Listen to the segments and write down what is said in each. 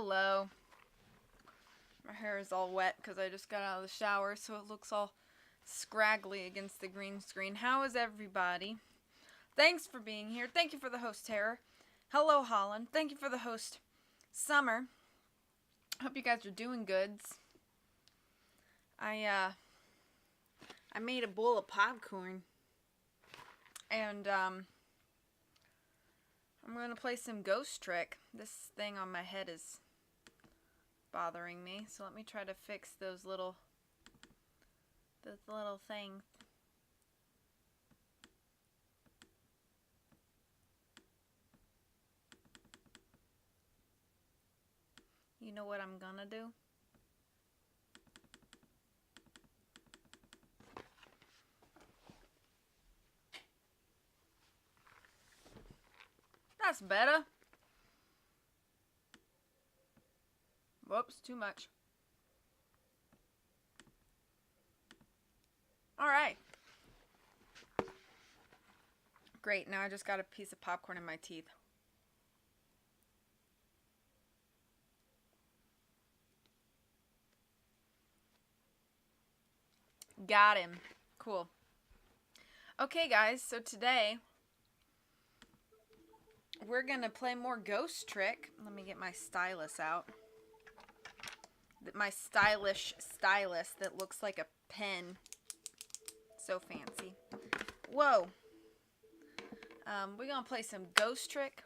Hello. My hair is all wet because I just got out of the shower, so it looks all scraggly against the green screen. How is everybody? Thanks for being here. Thank you for the host, Tara. Hello, Holland. Thank you for the host, Summer. Hope you guys are doing goods. I made a bowl of popcorn. And, I'm going to play some Ghost Trick. This thing on my head is bothering me. So let me try to fix those little things. You know what I'm gonna do? That's better. Whoops, too much. Alright. Great, now I just got a piece of popcorn in my teeth. Got him. Cool. Okay, guys, so today we're going to play more Ghost Trick. Let me get my stylus out. My stylish stylus that looks like a pen. So fancy. Whoa. We're going to play some Ghost Trick.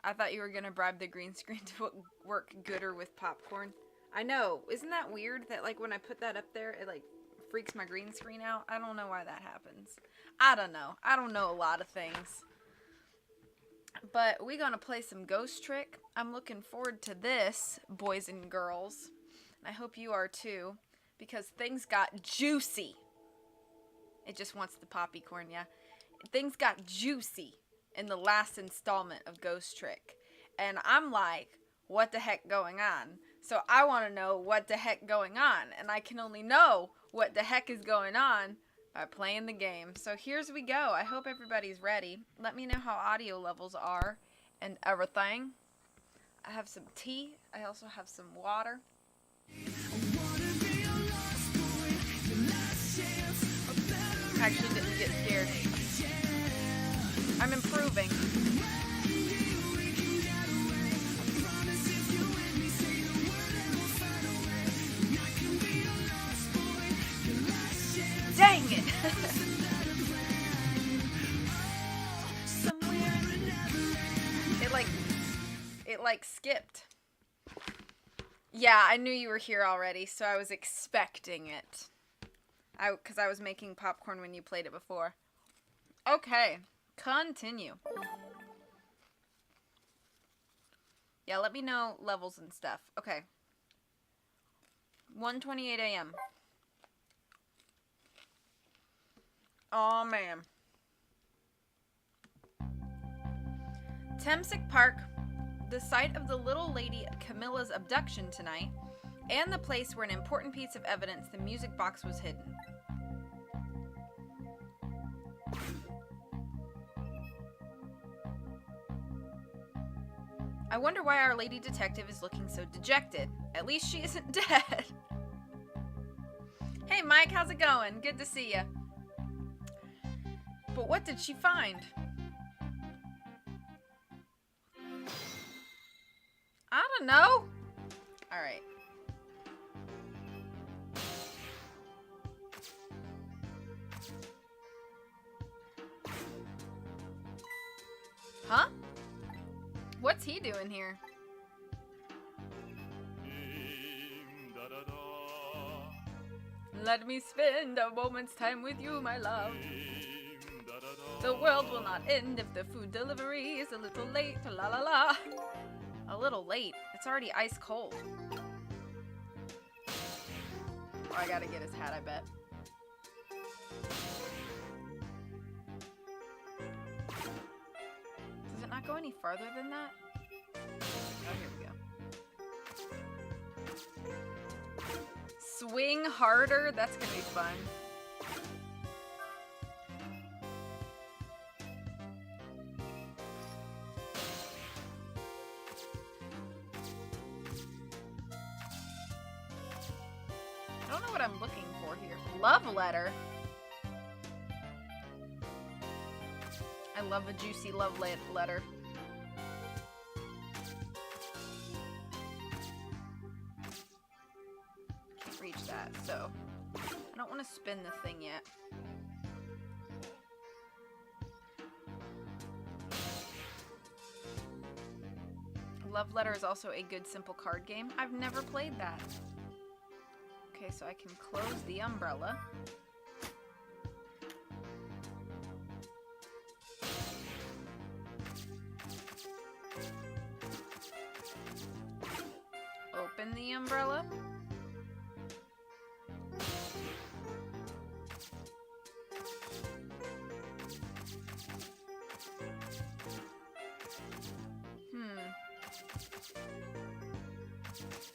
I thought you were going to bribe the green screen to work gooder with popcorn. I know. Isn't that weird that, like, when I put that up there, it, like, freaks my green screen out? I don't know why that happens. I don't know. I don't know a lot of things. But we're going to play some Ghost Trick. I'm looking forward to this, boys and girls. And I hope you are too, because things got juicy. It just wants the poppycorn, yeah. Things got juicy in the last installment of Ghost Trick. And I'm like, what the heck going on? So I want to know what the heck going on. And I can only know what the heck is going on by playing the game. So here's we go. I hope everybody's ready. Let me know how audio levels are and everything. I have some tea. I also have some water. I actually didn't get scared. I'm improving. Dang it! It like skipped. Yeah, I knew you were here already, so I was expecting it. Because I was making popcorn when you played it before. Okay, continue. Yeah, let me know levels and stuff. Okay. 1:28 a.m. Oh man. Temsic Park, the site of the little lady Camilla's abduction tonight, and the place where an important piece of evidence, the music box, was hidden. I wonder why our lady detective is looking so dejected. At least she isn't dead. Hey Mike, how's it going? Good to see you. But what did she find? I don't know. Alright. Huh? What's he doing here? Let me spend a moment's time with you, my love. The world will not end if the food delivery is a little late. La la la. A little late? It's already ice cold. Oh, I gotta get his hat, I bet. Does it not go any farther than that? Oh, here we go. Swing harder? That's gonna be fun. I don't know what I'm looking for here. Love letter. I love a juicy love letter. Can't reach that, so I don't want to spin the thing yet. Love letter is also a good simple card game. I've never played that. Okay, so I can close the umbrella. Open the umbrella.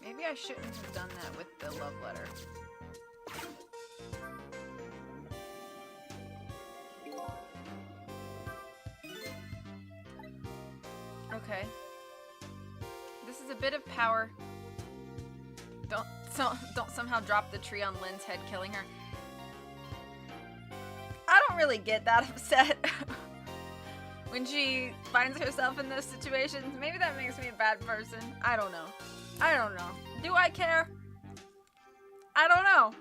Maybe I shouldn't have done that with the love letter. Okay. This is a bit of power. Don't somehow drop the tree on Lynn's head, killing her. I don't really get that upset when she finds herself in those situations. Maybe that makes me a bad person. I don't know. I don't know. Do I care? I don't know.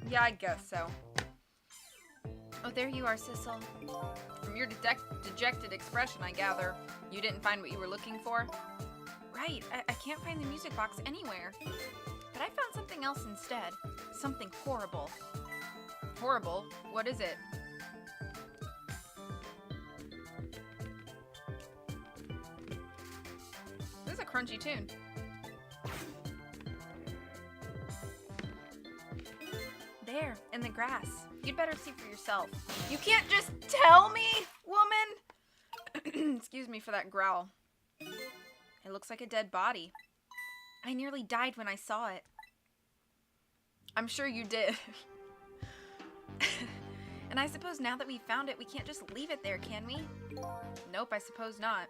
Yeah, I guess so. Oh, there you are, Sissel. From your dejected expression, I gather, you didn't find what you were looking for? Right, I can't find the music box anywhere. But I found something else instead. Something horrible. Horrible? What is it? This is a crunchy tune. There, in the grass. You'd better see for yourself. You can't just tell me, woman! Excuse me for that growl. It looks like a dead body. I nearly died when I saw it. I'm sure you did. And I suppose now that we found it, we can't just leave it there, can we? Nope, I suppose not.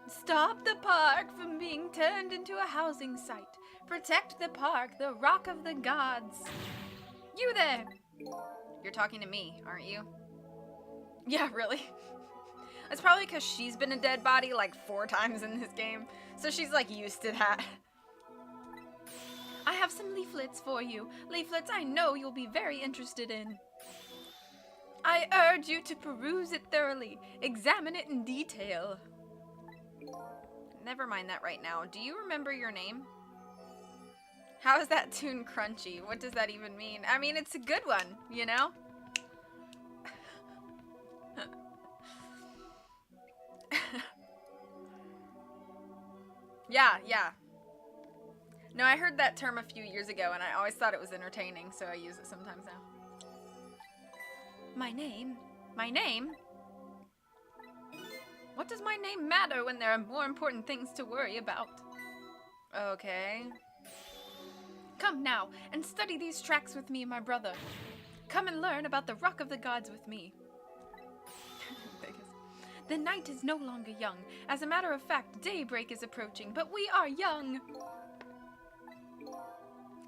Stop the park from being turned into a housing site. Protect the park, the rock of the gods. You there! You're talking to me, aren't you? Yeah, really? That's probably because she's been a dead body like 4 times in this game, so she's like used to that. I have some leaflets for you. Leaflets I know you'll be very interested in. I urge you to peruse it thoroughly. Examine it in detail. Never mind that right now. Do you remember your name? How is that tune crunchy? What does that even mean? I mean, it's a good one, you know? Yeah. No, I heard that term a few years ago, and I always thought it was entertaining, so I use it sometimes now. My name? My name? What does my name matter when there are more important things to worry about? Okay. Come now, and study these tracks with me, my brother. Come and learn about the Rock of the Gods with me. The night is no longer young. As a matter of fact, daybreak is approaching, but we are young.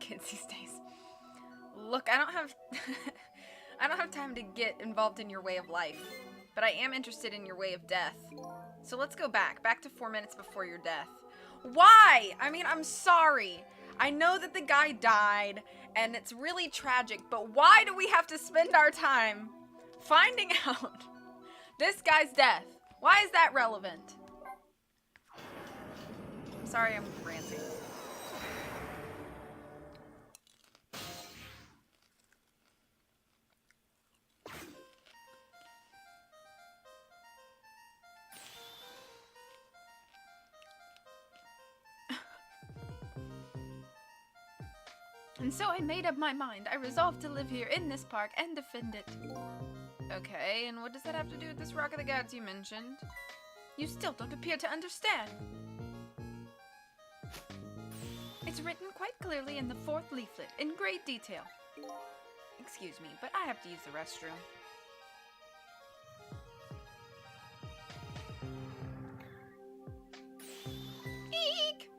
Kids these days. Look, I don't have time to get involved in your way of life. But I am interested in your way of death. So let's go back to 4 minutes before your death. Why? I mean, I'm sorry. I know that the guy died, and it's really tragic, but why do we have to spend our time finding out this guy's death? Why is that relevant? I'm sorry I'm ranting. And so I made up my mind. I resolved to live here in this park and defend it. Okay, and what does that have to do with this Rock of the Gods you mentioned? You still don't appear to understand. It's written quite clearly in the 4th leaflet, in great detail. Excuse me, but I have to use the restroom. Eek!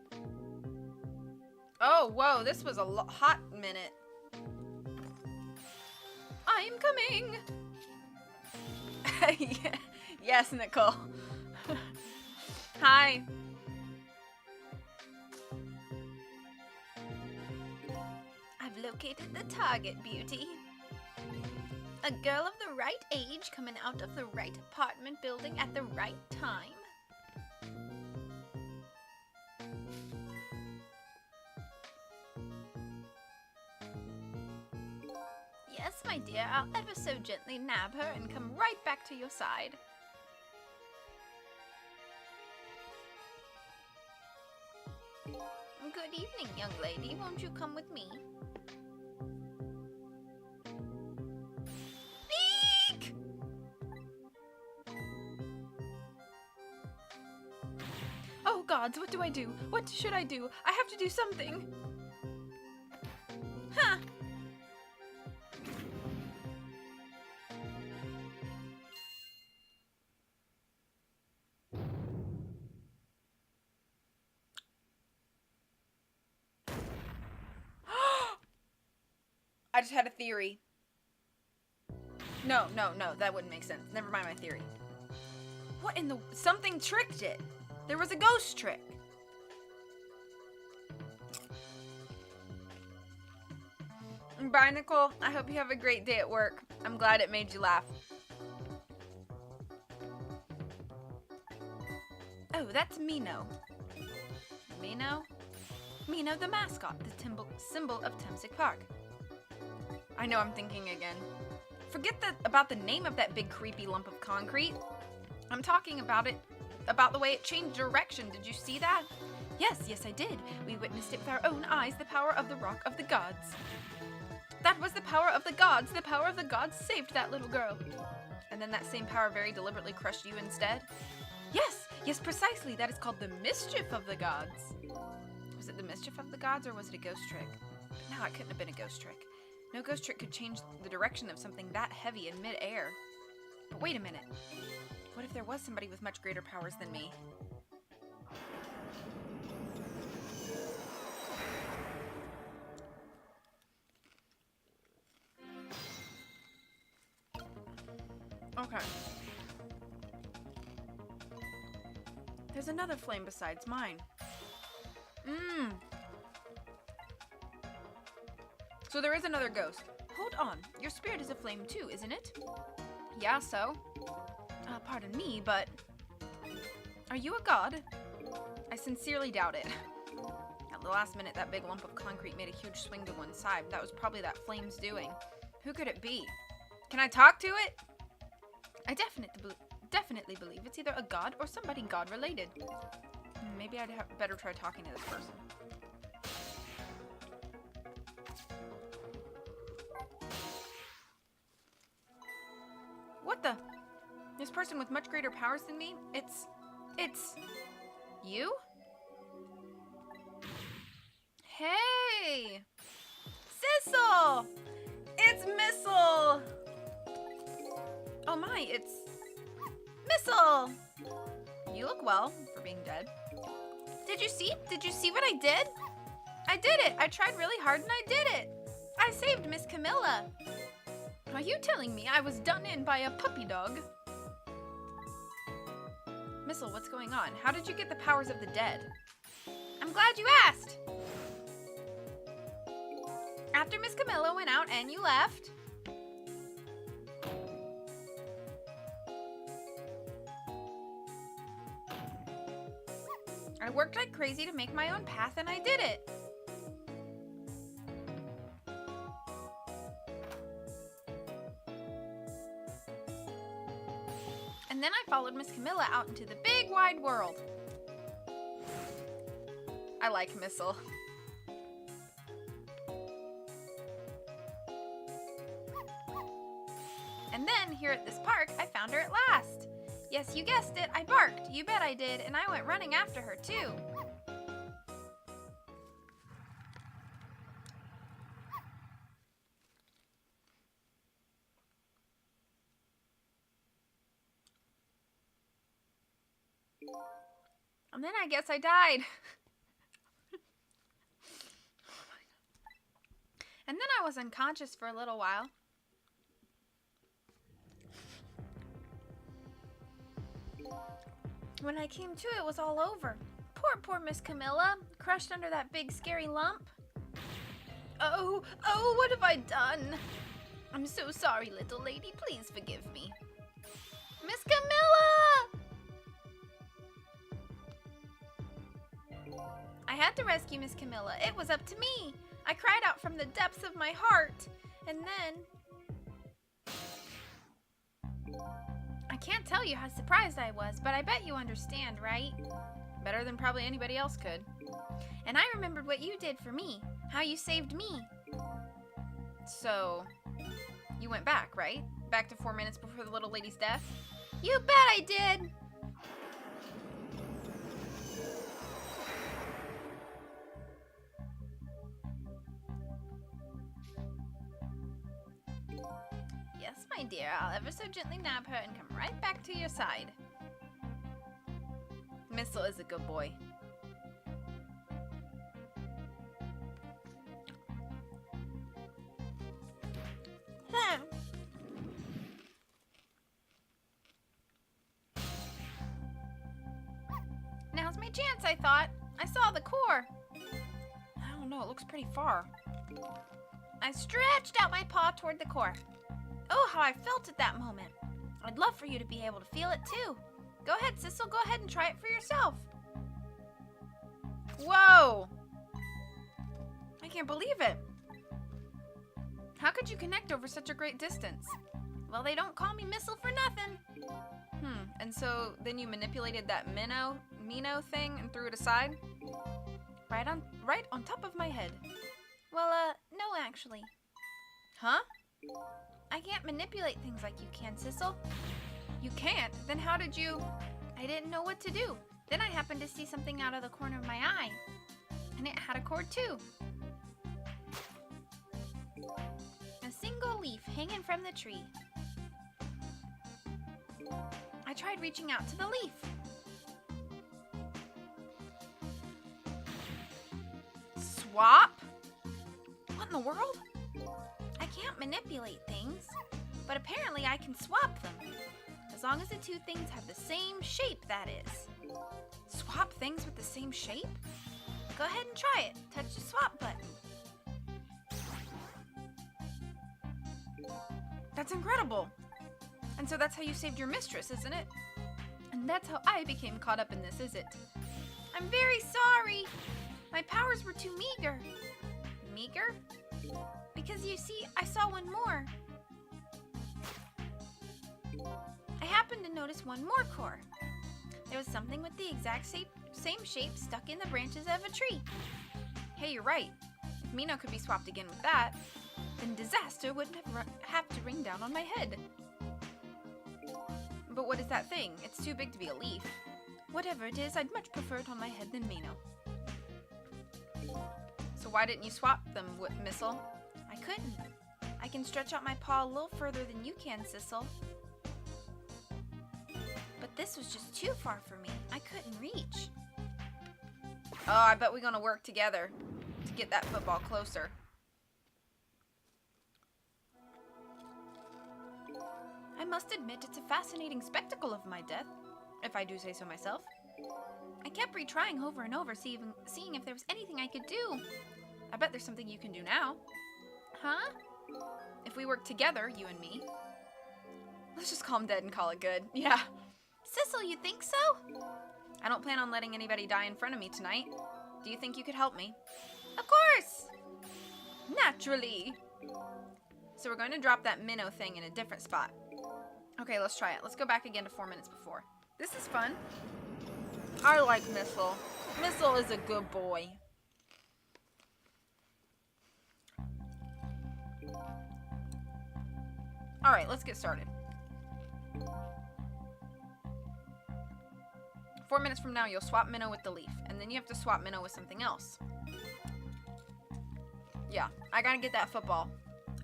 Oh, whoa, this was a hot minute. I'm coming! Yes, Nicole. Hi. I've located the target, Beauty. A girl of the right age coming out of the right apartment building at the right time. Yes, my dear, I'll ever so gently nab her and come right back to your side. Good evening, young lady. Won't you come with me? Eek! Oh gods, what do I do? What should I do? I have to do something. Huh. I just had a theory. No, that wouldn't make sense. Never mind my theory. What in the... Something tricked it. There was a ghost trick. Bye, Nicole. I hope you have a great day at work. I'm glad it made you laugh. Oh, that's Mino. Mino? Mino the mascot, the symbol of Temsic Park. I know I'm thinking again. Forget about the name of that big creepy lump of concrete. I'm talking about the way it changed direction. Did you see that? Yes, I did. We witnessed it with our own eyes, the power of the Rock of the Gods. That was the power of the gods. The power of the gods saved that little girl. And then that same power very deliberately crushed you instead? Yes, precisely. That is called the mischief of the gods. Was it the mischief of the gods, or was it a ghost trick? No, it couldn't have been a ghost trick. No ghost trick could change the direction of something that heavy in mid-air. But wait a minute. What if there was somebody with much greater powers than me? Okay. There's another flame besides mine. So there is another ghost. Hold on. Your spirit is a flame too, isn't it? Yeah, so? Pardon me, but... Are you a god? I sincerely doubt it. At the last minute, that big lump of concrete made a huge swing to one side. That was probably that flame's doing. Who could it be? Can I talk to it? I definitely believe it's either a god or somebody god-related. Maybe I'd better try talking to this person. What the? This person with much greater powers than me? It's... You? Hey! Sissel! It's Missile! Oh my, it's... Missile! You look well for being dead. Did you see what I did? I did it! I tried really hard and I did it! I saved Miss Camilla! Are you telling me I was done in by a puppy dog? Missile, what's going on? How did you get the powers of the dead? I'm glad you asked! After Miss Camilla went out and you left... I worked like crazy to make my own path and I did it! And then I followed Miss Camilla out into the big wide world. I like Missile. at this park, I found her at last. Yes, you guessed it, I barked. You bet I did, and I went running after her, too. And then I guess I died. And then I was unconscious for a little while. When I came to, it was all over. Poor Miss Camilla, crushed under that big scary lump. Oh, what have I done? I'm so sorry, little lady. Please forgive me. Miss Camilla! I had to rescue Miss Camilla. It was up to me. I cried out from the depths of my heart. And then... I can't tell you how surprised I was, but I bet you understand, right? Better than probably anybody else could. And I remembered what you did for me. How you saved me. So, you went back, right? Back to 4 minutes before the little lady's death? You bet I did! Yes, my dear, I'll ever so gently nab her and come right back to your side. Missile is a good boy. Now's my chance, I thought. I saw the core. I don't know, it looks pretty far. I stretched out my paw toward the core. Oh, how I felt at that moment. I'd love for you to be able to feel it too. Go ahead, Sissel, go ahead and try it for yourself. Whoa! I can't believe it. How could you connect over such a great distance? Well, they don't call me Missile for nothing. And so then you manipulated that Mino thing and threw it aside? Right on top of my head. Well, no, actually. Huh? I can't manipulate things like you can, Sissel. You can't? Then how did you... I didn't know what to do. Then I happened to see something out of the corner of my eye. And it had a cord too. A single leaf hanging from the tree. I tried reaching out to the leaf. Swap? What in the world? I can't manipulate things, but apparently I can swap them. As long as the two things have the same shape, that is. Swap things with the same shape? Go ahead and try it. Touch the swap button. That's incredible. And so that's how you saved your mistress, isn't it? And that's how I became caught up in this, is it? I'm very sorry. My powers were too meager. Meager? Because you see, I saw one more. I happened to notice one more core. There was something with the exact same shape stuck in the branches of a tree. Hey, you're right. If Mino could be swapped again with that, then disaster wouldn't have to ring down on my head. But what is that thing? It's too big to be a leaf. Whatever it is, I'd much prefer it on my head than Mino. So why didn't you swap them, Missile? I couldn't. I can stretch out my paw a little further than you can, Sissel. But this was just too far for me. I couldn't reach. Oh, I bet we're gonna work together to get that football closer. I must admit it's a fascinating spectacle of my death, if I do say so myself. I kept retrying over and over, seeing if there was anything I could do. I bet there's something you can do now. Huh? If we work together, you and me. Let's just call him dead and call it good. Yeah. Sissel, you think so? I don't plan on letting anybody die in front of me tonight. Do you think you could help me? Of course! Naturally! So we're going to drop that minnow thing in a different spot. Okay, let's try it. Let's go back again to 4 minutes before. This is fun. I like Missile. Missile is a good boy. Alright, let's get started. 4 minutes from now, you'll swap Minnow with the leaf. And then you have to swap Minnow with something else. Yeah, I gotta get that football.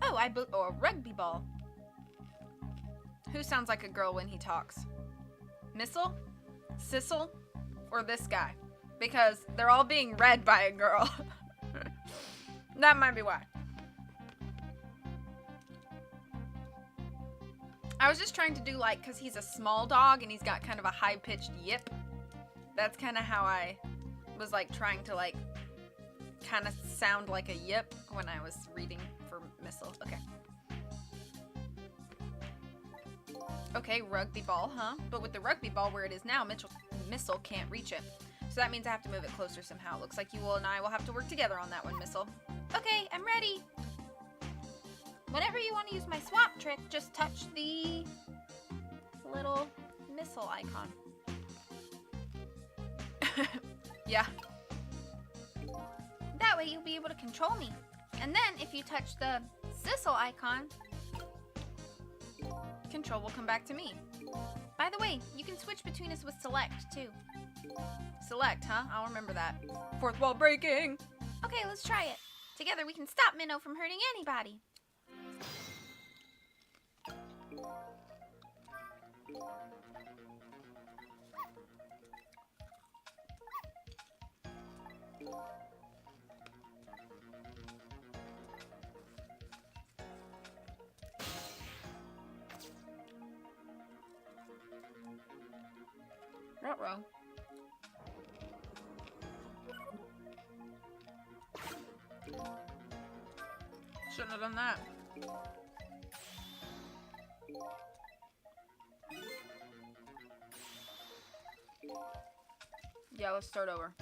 Oh, or a rugby ball. Who sounds like a girl when he talks? Missile? Sissel? Or this guy? Because they're all being read by a girl. That might be why. I was just trying to do like, because he's a small dog and he's got kind of a high-pitched yip. That's kind of how I was like trying to like kind of sound like a yip when I was reading for Missile. Okay. Okay, rugby ball, huh? But with the rugby ball where it is now, Missile can't reach it. So that means I have to move it closer somehow. Looks like you and I will have to work together on that one, Missile. Okay, I'm ready. Whenever you want to use my swap trick, just touch the little missile icon. Yeah. That way you'll be able to control me. And then if you touch the Sissel icon, control will come back to me. By the way, you can switch between us with select too. Select, huh? I'll remember that. Fourth wall breaking. Okay, let's try it. Together we can stop Minnow from hurting anybody. Ruh-roh. Shouldn't have done that. Yeah, let's start over.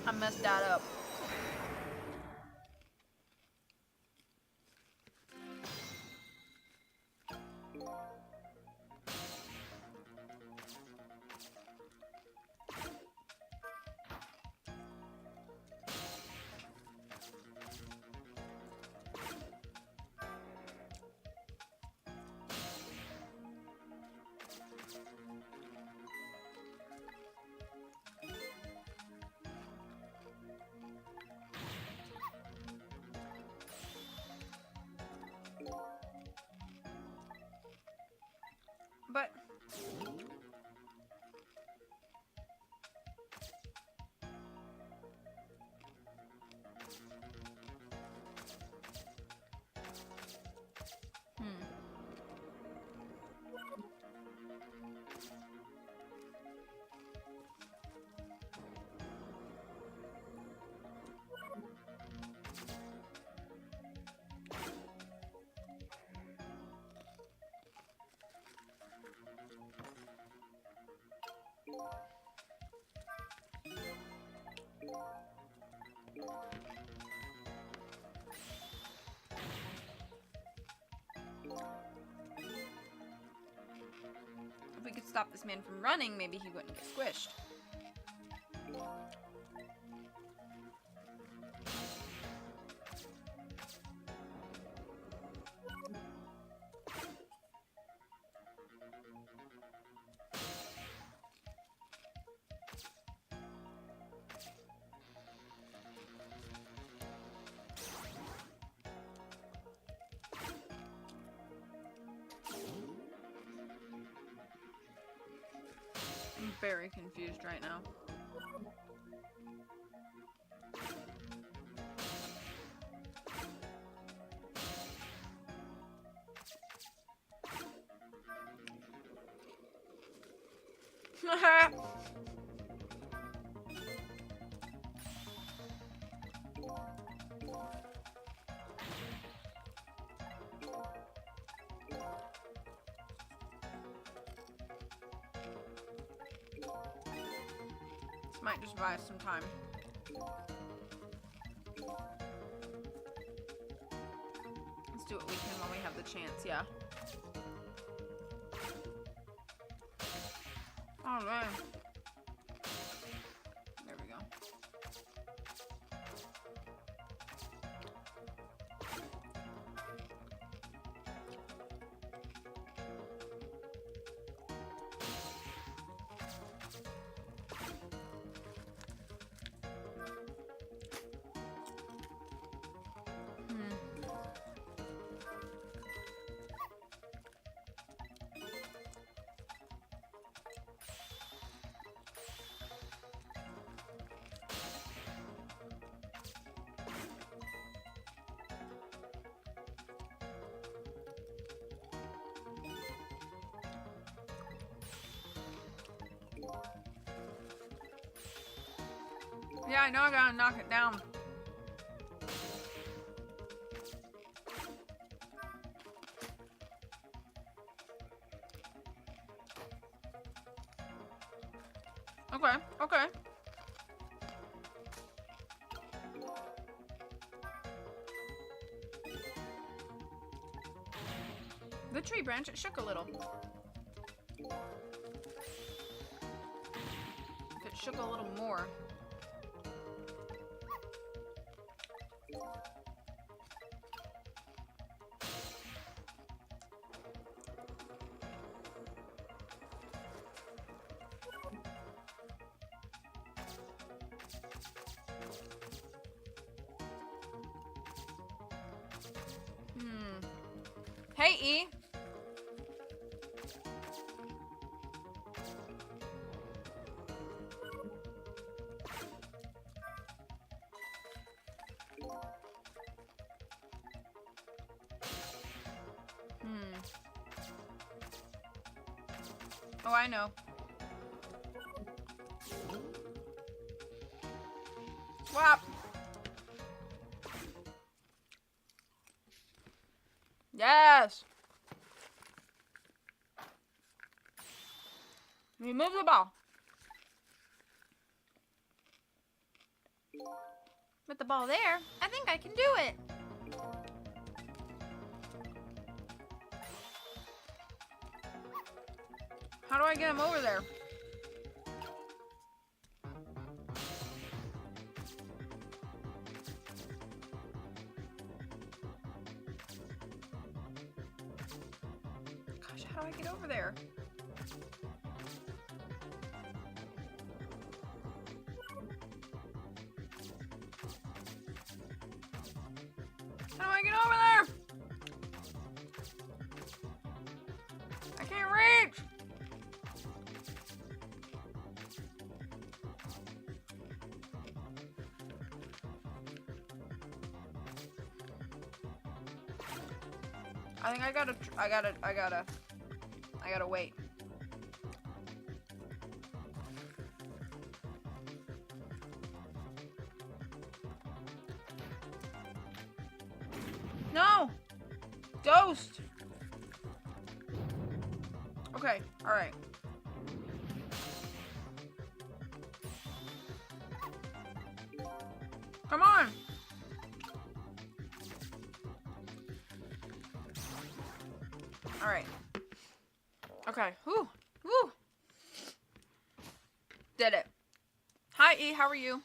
I messed that up. But if we could stop this man from running, maybe he wouldn't get squished. I'm very confused right now. Might just buy us some time. Let's do what we can while we have the chance, yeah. Alright. There we go. Yeah, I know I gotta knock it down. Okay, okay. The tree branch, it shook a little. If it shook a little more. Hey, E. Oh, I know. Swap. Yes. Remove the ball. With the ball there, I think I can do it. How do I get him over there? Gosh, how do I get over there? How do I get over there? I can't reach. I think I gotta wait. No! Ghost! Okay, alright. Come on! Alright. Okay. Whew. Whew. Did it. Hi, E. How are you?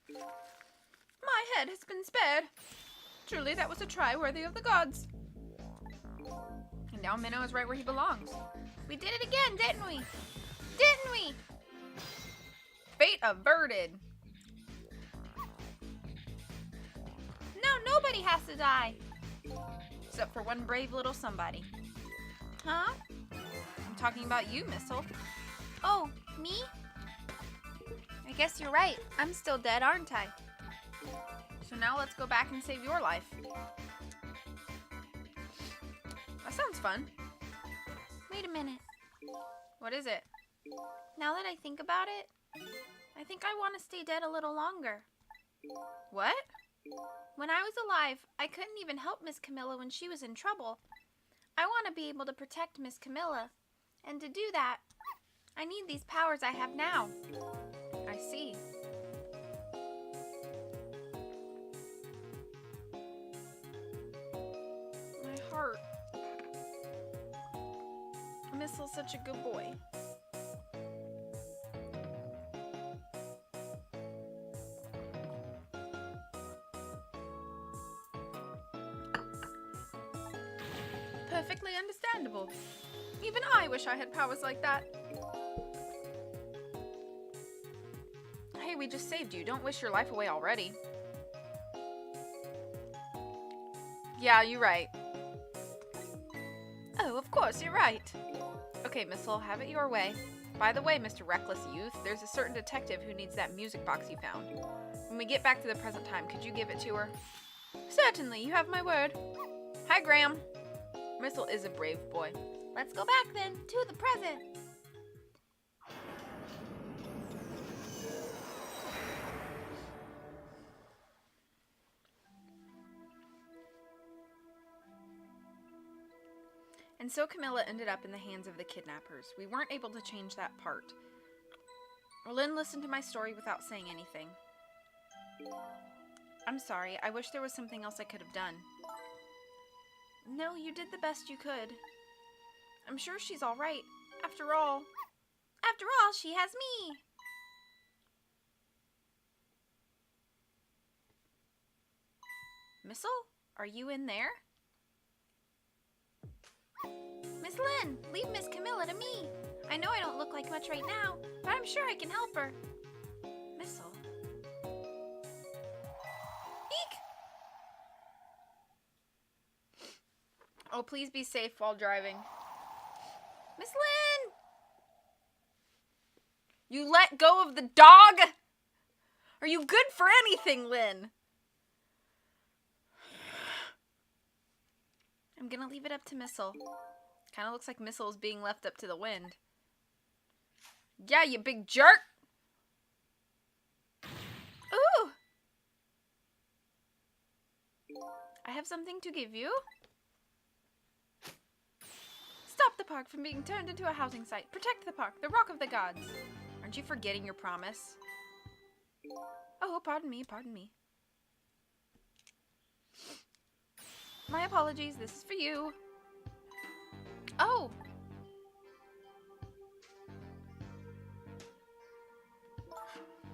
My head has been spared. Truly, that was a try worthy of the gods. And now Minnow is right where he belongs. We did it again, didn't we? Didn't we? Fate averted. Now nobody has to die. Except for one brave little somebody. Huh? I'm talking about you, Missile. Oh, me? I guess you're right. I'm still dead, aren't I? So now let's go back and save your life. That sounds fun. Wait a minute. What is it? Now that I think about it, I think I want to stay dead a little longer. What? When I was alive, I couldn't even help Miss Camilla when she was in trouble. I want to be able to protect Miss Camilla. And to do that, I need these powers I have now. I see. My heart. Missile's such a good boy. Perfectly understandable. Even I wish I had powers like that. Hey, we just saved you. Don't wish your life away already. Yeah, you're right. Oh, of course, you're right. Okay, Missile, have it your way. By the way, Mr. Reckless Youth, there's a certain detective who needs that music box you found. When we get back to the present time, could you give it to her? Certainly, you have my word. Hi, Graham. Missile is a brave boy. Let's go back then, to the present. And so Camilla ended up in the hands of the kidnappers. We weren't able to change that part. Lynn listened to my story without saying anything. I'm sorry. I wish there was something else I could have done. No, you did the best you could. I'm sure she's all right. After all, she has me. Missile, are you in there? Miss Lynn, leave Miss Camilla to me. I know I don't look like much right now, but I'm sure I can help her. Missile. Eek! Oh, please be safe while driving. Miss Lynn! You let go of the dog? Are you good for anything, Lynn? I'm gonna leave it up to Missile. Kinda looks like Missile is being left up to the wind. Yeah, you big jerk! Ooh! I have something to give you. Stop the park from being turned into a housing site. Protect the park, the Rock of the Gods. Aren't you forgetting your promise? Oh, pardon me, pardon me. My apologies, this is for you. Oh!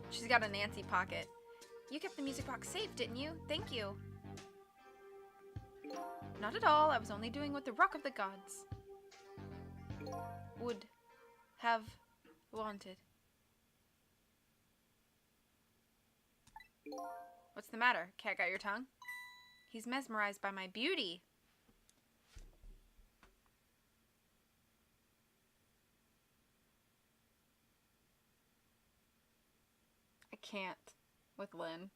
She's got a Nancy pocket. You kept the music box safe, didn't you? Thank you. Not at all. I was only doing what the Rock of the Gods would have wanted. What's the matter? Cat got your tongue? He's mesmerized by my beauty. I can't with Lynn.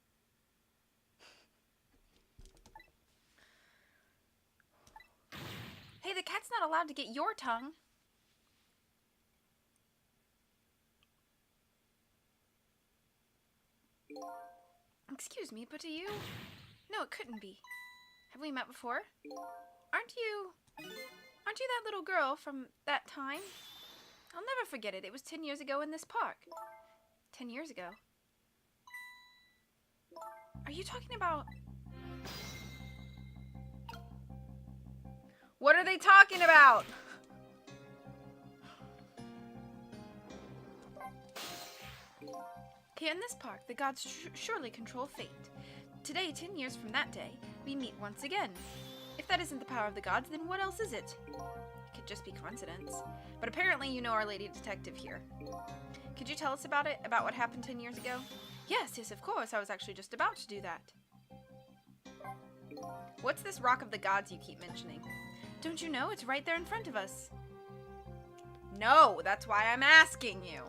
Hey, the cat's not allowed to get your tongue. Excuse me, but do you? No, it couldn't be. Have we met before? Aren't you that little girl from that time? I'll never forget it. It was 10 years ago in this park. 10 years ago? Are you talking about... What are they talking about? Here in this park, the gods surely control fate. Today, 10 years from that day, we meet once again. If that isn't the power of the gods, then what else is it? It could just be coincidence. But apparently you know our lady detective here. Could you tell us about it? About what happened 10 years ago? Yes, of course. I was actually just about to do that. What's this Rock of the Gods you keep mentioning? Don't you know? It's right there in front of us. No, that's why I'm asking you.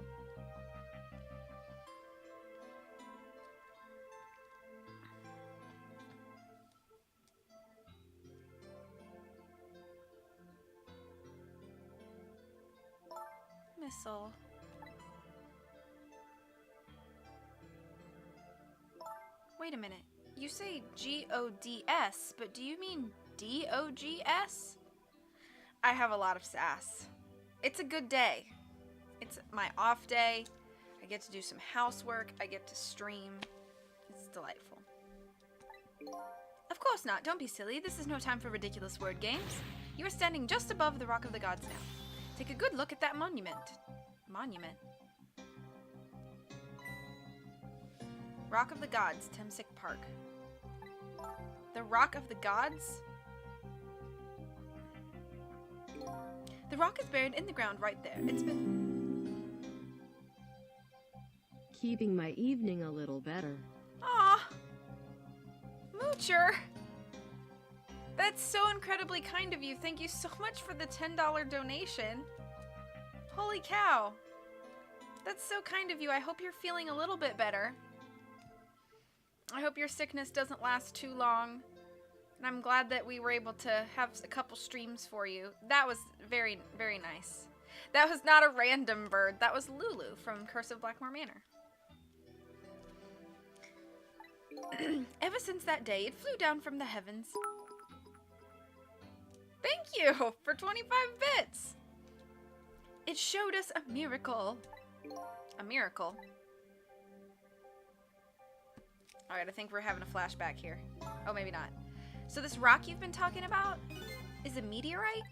Missile. Wait a minute. You say G-O-D-S, but do you mean D-O-G-S? I have a lot of sass. It's a good day. It's my off day. I get to do some housework. I get to stream. It's delightful. Of course not. Don't be silly. This is no time for ridiculous word games. You are standing just above the Rock of the Gods now. Take a good look at that monument. Monument. Rock of the Gods, Temsic Park. The Rock of the Gods? The rock is buried in the ground right there. It's been... Keeping my evening a little better. Aw! Moocher! That's so incredibly kind of you. Thank you so much for the $10 donation. Holy cow. That's so kind of you. I hope you're feeling a little bit better. I hope your sickness doesn't last too long. And I'm glad that we were able to have a couple streams for you. That was very, very nice. That was not a random bird. That was Lulu from Curse of Blackmore Manor. Ever since that day, it flew down from the heavens. Thank you for 25 bits. It showed us a miracle. A miracle. Alright, I think we're having a flashback here. Oh, maybe not. So this rock you've been talking about is a meteorite?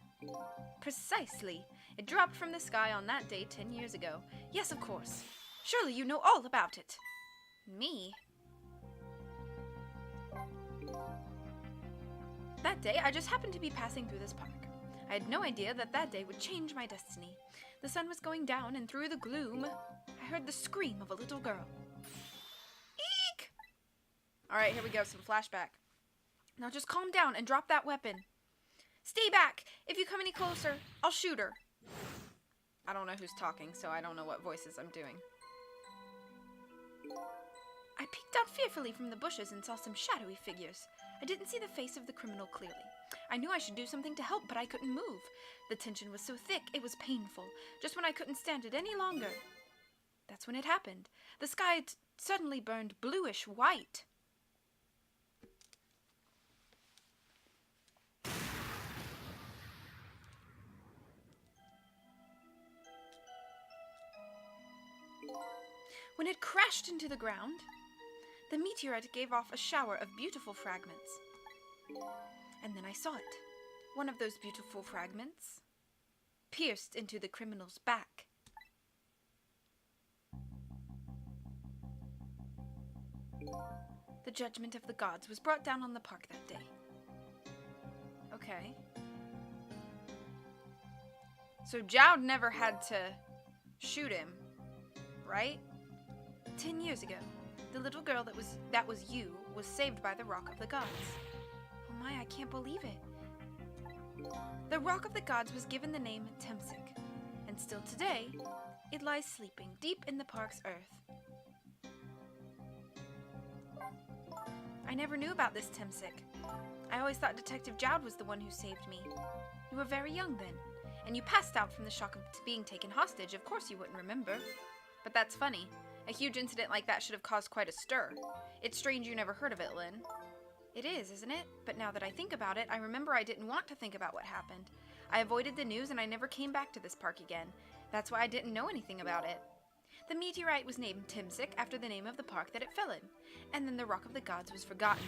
Precisely. It dropped from the sky on that day 10 years ago. Yes, of course. Surely you know all about it. Me? That day, I just happened to be passing through this park. I had no idea that that day would change my destiny. The sun was going down, and through the gloom, I heard the scream of a little girl. Eek! Alright, here we go, some flashback. Now just calm down and drop that weapon. Stay back! If you come any closer, I'll shoot her. I don't know who's talking, so I don't know what voices I'm doing. I peeked out fearfully from the bushes and saw some shadowy figures. I didn't see the face of the criminal clearly. I knew I should do something to help, but I couldn't move. The tension was so thick, it was painful, just when I couldn't stand it any longer. That's when it happened. The sky suddenly burned bluish white. When it crashed into the ground, the meteorite gave off a shower of beautiful fragments. And then I saw it. One of those beautiful fragments pierced into the criminal's back. The judgment of the gods was brought down on the park that day. Okay. So Jowd never had to shoot him, right? 10 years ago, the little girl that was you was saved by the Rock of the Gods. Oh my, I can't believe it. The Rock of the Gods was given the name Temsik, and still today, it lies sleeping deep in the park's earth. I never knew about this Temsik. I always thought Detective Jowd was the one who saved me. You were very young then, and you passed out from the shock of being taken hostage. Of course you wouldn't remember. But that's funny. A huge incident like that should have caused quite a stir. It's strange you never heard of it, Lynn. It is, isn't it? But now that I think about it, I remember I didn't want to think about what happened. I avoided the news and I never came back to this park again. That's why I didn't know anything about it. The meteorite was named Temsik after the name of the park that it fell in. And then the Rock of the Gods was forgotten.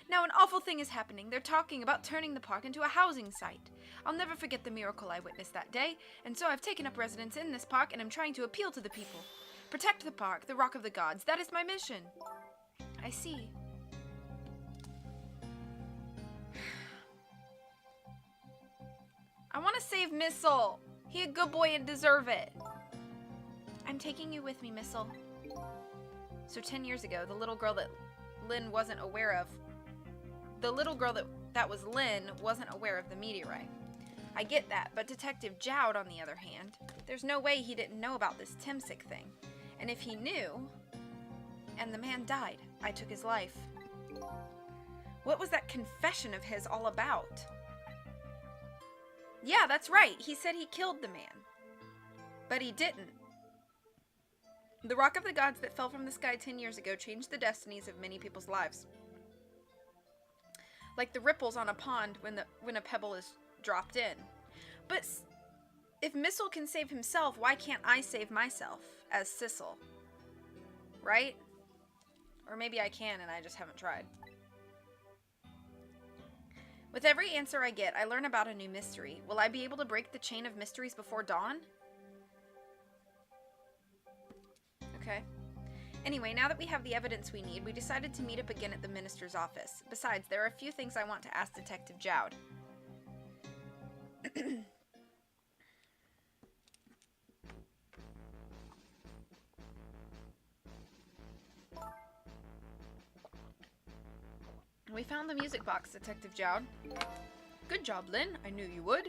Now an awful thing is happening. They're talking about turning the park into a housing site. I'll never forget the miracle I witnessed that day, and so I've taken up residence in this park and I'm trying to appeal to the people. Protect the park, the Rock of the Gods. That is my mission. I see. I want to save Missile. He a good boy and deserve it. I'm taking you with me, Missile. So 10 years ago, the little girl that Lynn wasn't aware of, the little girl that was Lynn wasn't aware of the meteorite. I get that, but Detective Jowd, on the other hand, there's no way he didn't know about this Temsik thing. And if he knew, and the man died, I took his life. What was that confession of his all about? Yeah, that's right. He said he killed the man. But he didn't. The Rock of the Gods that fell from the sky 10 years ago changed the destinies of many people's lives. Like the ripples on a pond when a pebble is dropped in. But if Missile can save himself, why can't I save myself as Sissel? Right? Or maybe I can and I just haven't tried. With every answer I get, I learn about a new mystery. Will I be able to break the chain of mysteries before dawn? Okay. Anyway, now that we have the evidence we need, we decided to meet up again at the minister's office. Besides, there are a few things I want to ask Detective Jowd. We found the music box, Detective Jowd. Good job, Lynn. I knew you would.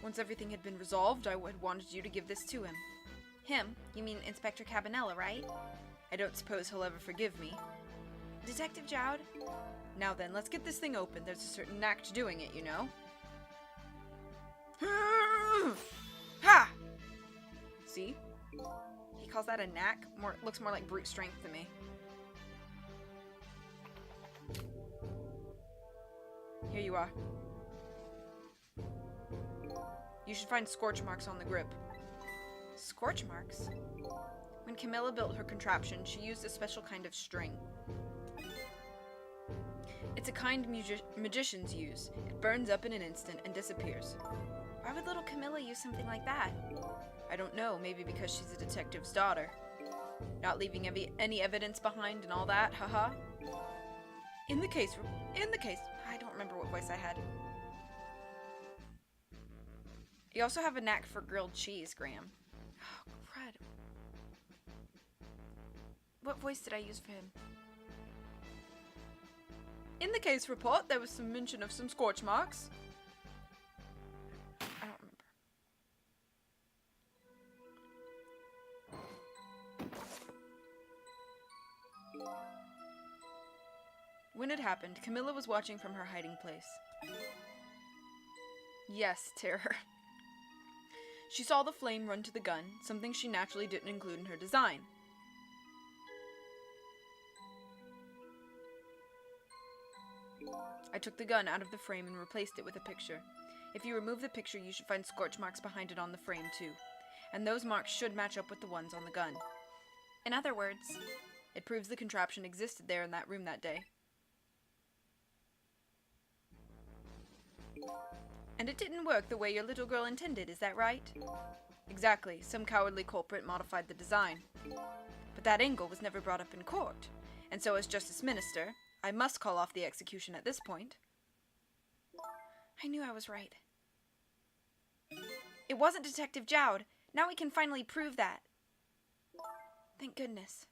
Once everything had been resolved, I had wanted you to give this to him. Him? You mean Inspector Cabanela, right? I don't suppose he'll ever forgive me. Detective Jowd? Now then, let's get this thing open. There's a certain knack to doing it, you know? Ha! See? He calls that a knack? Looks more like brute strength to me. Here you are. You should find scorch marks on the grip. Scorch marks? When Camilla built her contraption, she used a special kind of string. It's a kind magicians use. It burns up in an instant and disappears. Why would little Camilla use something like that? I don't know, maybe because she's a detective's daughter. Not leaving any evidence behind and all that, haha. In the case, I don't remember what voice I had. You also have a knack for grilled cheese, Graham. Oh, crud. What voice did I use for him? In the case report, there was some mention of some scorch marks. I don't remember. When it happened, Camilla was watching from her hiding place. Yes, terror. She saw the flame run to the gun, something she naturally didn't include in her design. I took the gun out of the frame and replaced it with a picture. If you remove the picture, you should find scorch marks behind it on the frame, too. And those marks should match up with the ones on the gun. In other words, it proves the contraption existed there in that room that day. And it didn't work the way your little girl intended, is that right? Exactly. Some cowardly culprit modified the design. But that angle was never brought up in court. And so as Justice Minister, I must call off the execution at this point. I knew I was right. It wasn't Detective Jowd. Now we can finally prove that. Thank goodness.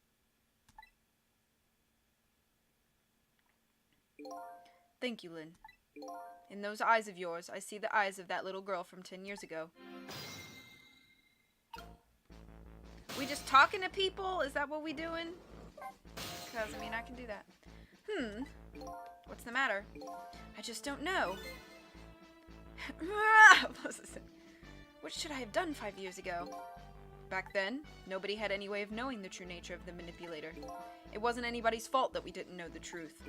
Thank you, Lynn. In those eyes of yours, I see the eyes of that little girl from 10 years ago. We just talking to people? Is that what we doing? Because, I mean, I can do that. What's the matter? I just don't know. What should I have done 5 years ago? Back then, nobody had any way of knowing the true nature of the manipulator. It wasn't anybody's fault that we didn't know the truth.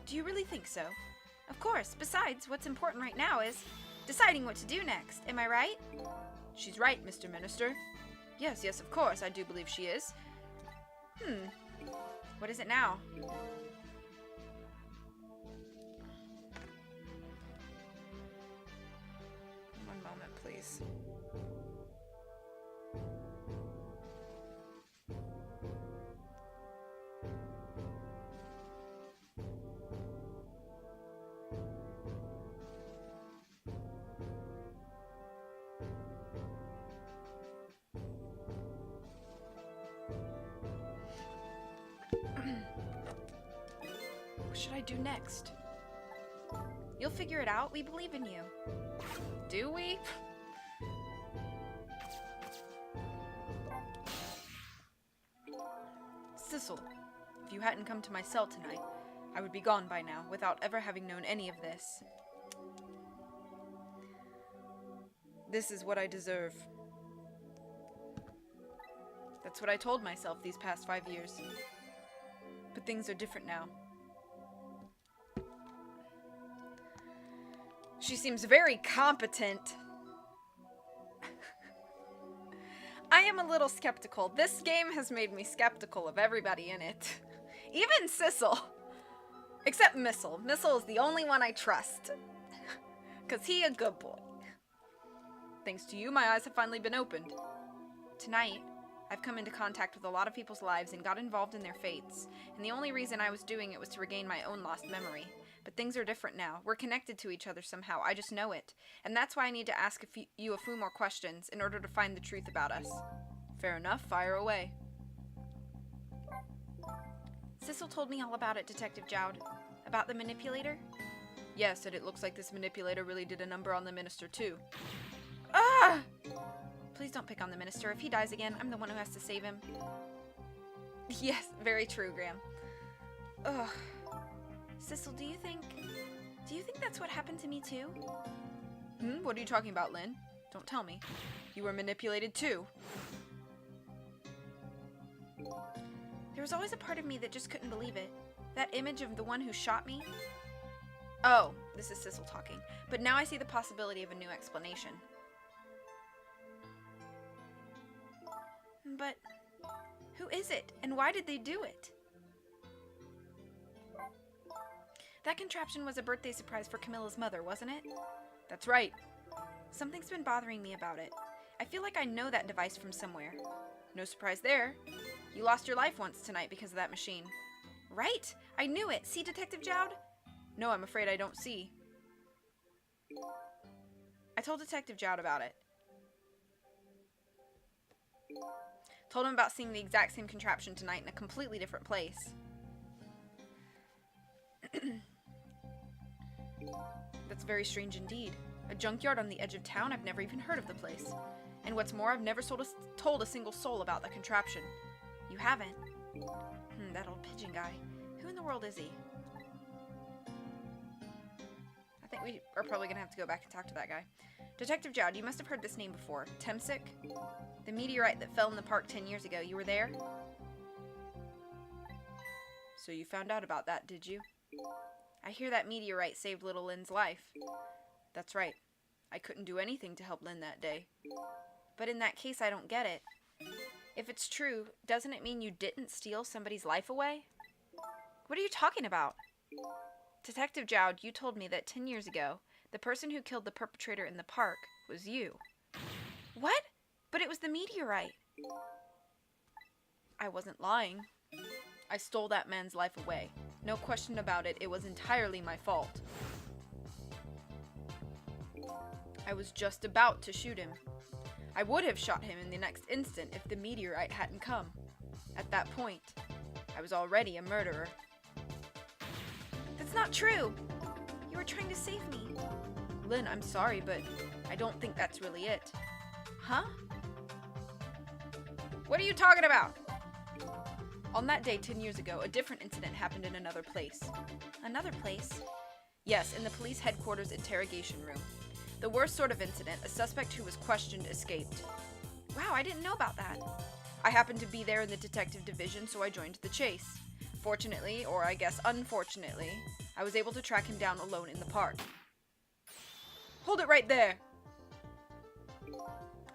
Do you really think so? Of course. Besides, what's important right now is deciding what to do next. Am I right? She's right, Mr. Minister. Yes, of course, I do believe she is. What is it now? One moment, please. What should I do next? You'll figure it out. We believe in you. Do we? Sissel, if you hadn't come to my cell tonight, I would be gone by now, without ever having known any of this. This is what I deserve. That's what I told myself these past 5 years. But things are different now. She seems very competent. I am a little skeptical. This game has made me skeptical of everybody in it. Even Sissel. Except Missile. Missile is the only one I trust. Because he a good boy. Thanks to you, my eyes have finally been opened. Tonight, I've come into contact with a lot of people's lives and got involved in their fates. And the only reason I was doing it was to regain my own lost memory. But things are different now. We're connected to each other somehow. I just know it. And that's why I need to ask you a few more questions in order to find the truth about us. Fair enough. Fire away. Sissel told me all about it, Detective Jowd. About the manipulator? Yes, and it looks like this manipulator really did a number on the minister, too. Ah! Please don't pick on the minister. If he dies again, I'm the one who has to save him. Yes, very true, Graham. Ugh. Sissel, do you think that's what happened to me too? What are you talking about, Lynn? Don't tell me. You were manipulated too. There was always a part of me that just couldn't believe it. That image of the one who shot me? Oh, this is Sissel talking. But now I see the possibility of a new explanation. But who is it, and why did they do it? That contraption was a birthday surprise for Camilla's mother, wasn't it? That's right. Something's been bothering me about it. I feel like I know that device from somewhere. No surprise there. You lost your life once tonight because of that machine. Right? I knew it. See, Detective Jowd? No, I'm afraid I don't see. I told Detective Jowd about it. Told him about seeing the exact same contraption tonight in a completely different place. That's very strange indeed. A junkyard on the edge of town? I've never even heard of the place. And what's more, I've never told a single soul about the contraption. You haven't? That old pigeon guy. Who in the world is he? I think we are probably going to have to go back and talk to that guy. Detective Jowd, you must have heard this name before. Temsic? The meteorite that fell in the park 10 years ago. You were there? So you found out about that, did you? I hear that meteorite saved little Lynn's life. That's right. I couldn't do anything to help Lynn that day. But in that case, I don't get it. If it's true, doesn't it mean you didn't steal somebody's life away? What are you talking about? Detective Jowd, you told me that 10 years ago, the person who killed the perpetrator in the park was you. What? But it was the meteorite. I wasn't lying. I stole that man's life away. No question about it, it was entirely my fault. I was just about to shoot him. I would have shot him in the next instant if the meteorite hadn't come. At that point, I was already a murderer. That's not true! You were trying to save me. Lynn, I'm sorry, but I don't think that's really it. Huh? What are you talking about? On that day 10 years ago, a different incident happened in another place. Another place? Yes, in the police headquarters interrogation room. The worst sort of incident, a suspect who was questioned escaped. Wow, I didn't know about that. I happened to be there in the detective division, so I joined the chase. Fortunately, or I guess unfortunately, I was able to track him down alone in the park. Hold it right there!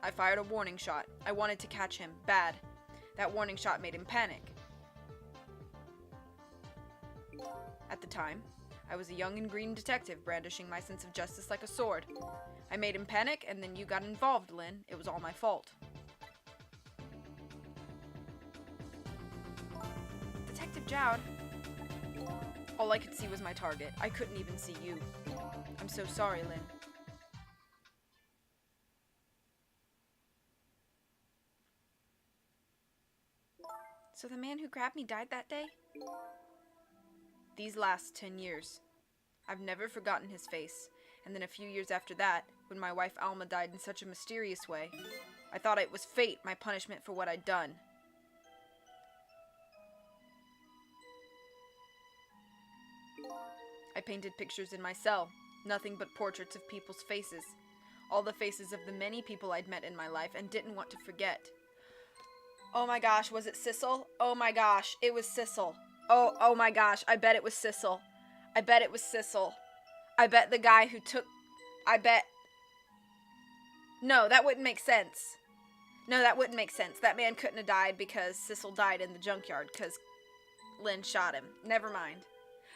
I fired a warning shot. I wanted to catch him. Bad. That warning shot made him panic. At the time, I was a young and green detective brandishing my sense of justice like a sword. I made him panic, and then you got involved, Lynn. It was all my fault. Detective Jowd. All I could see was my target. I couldn't even see you. I'm so sorry, Lynn. So the man who grabbed me died that day? These last 10 years. I've never forgotten his face. And then a few years after that, when my wife Alma died in such a mysterious way, I thought it was fate, my punishment for what I'd done. I painted pictures in my cell, nothing but portraits of people's faces. All the faces of the many people I'd met in my life and didn't want to forget. Oh my gosh, was it Sissel? Oh my gosh, it was Sissel. Oh my gosh, I bet it was Sissel. I bet it was Sissel. I bet the guy who took... No, that wouldn't make sense. No, that wouldn't make sense. That man couldn't have died because Sissel died in the junkyard because Lynn shot him. Never mind.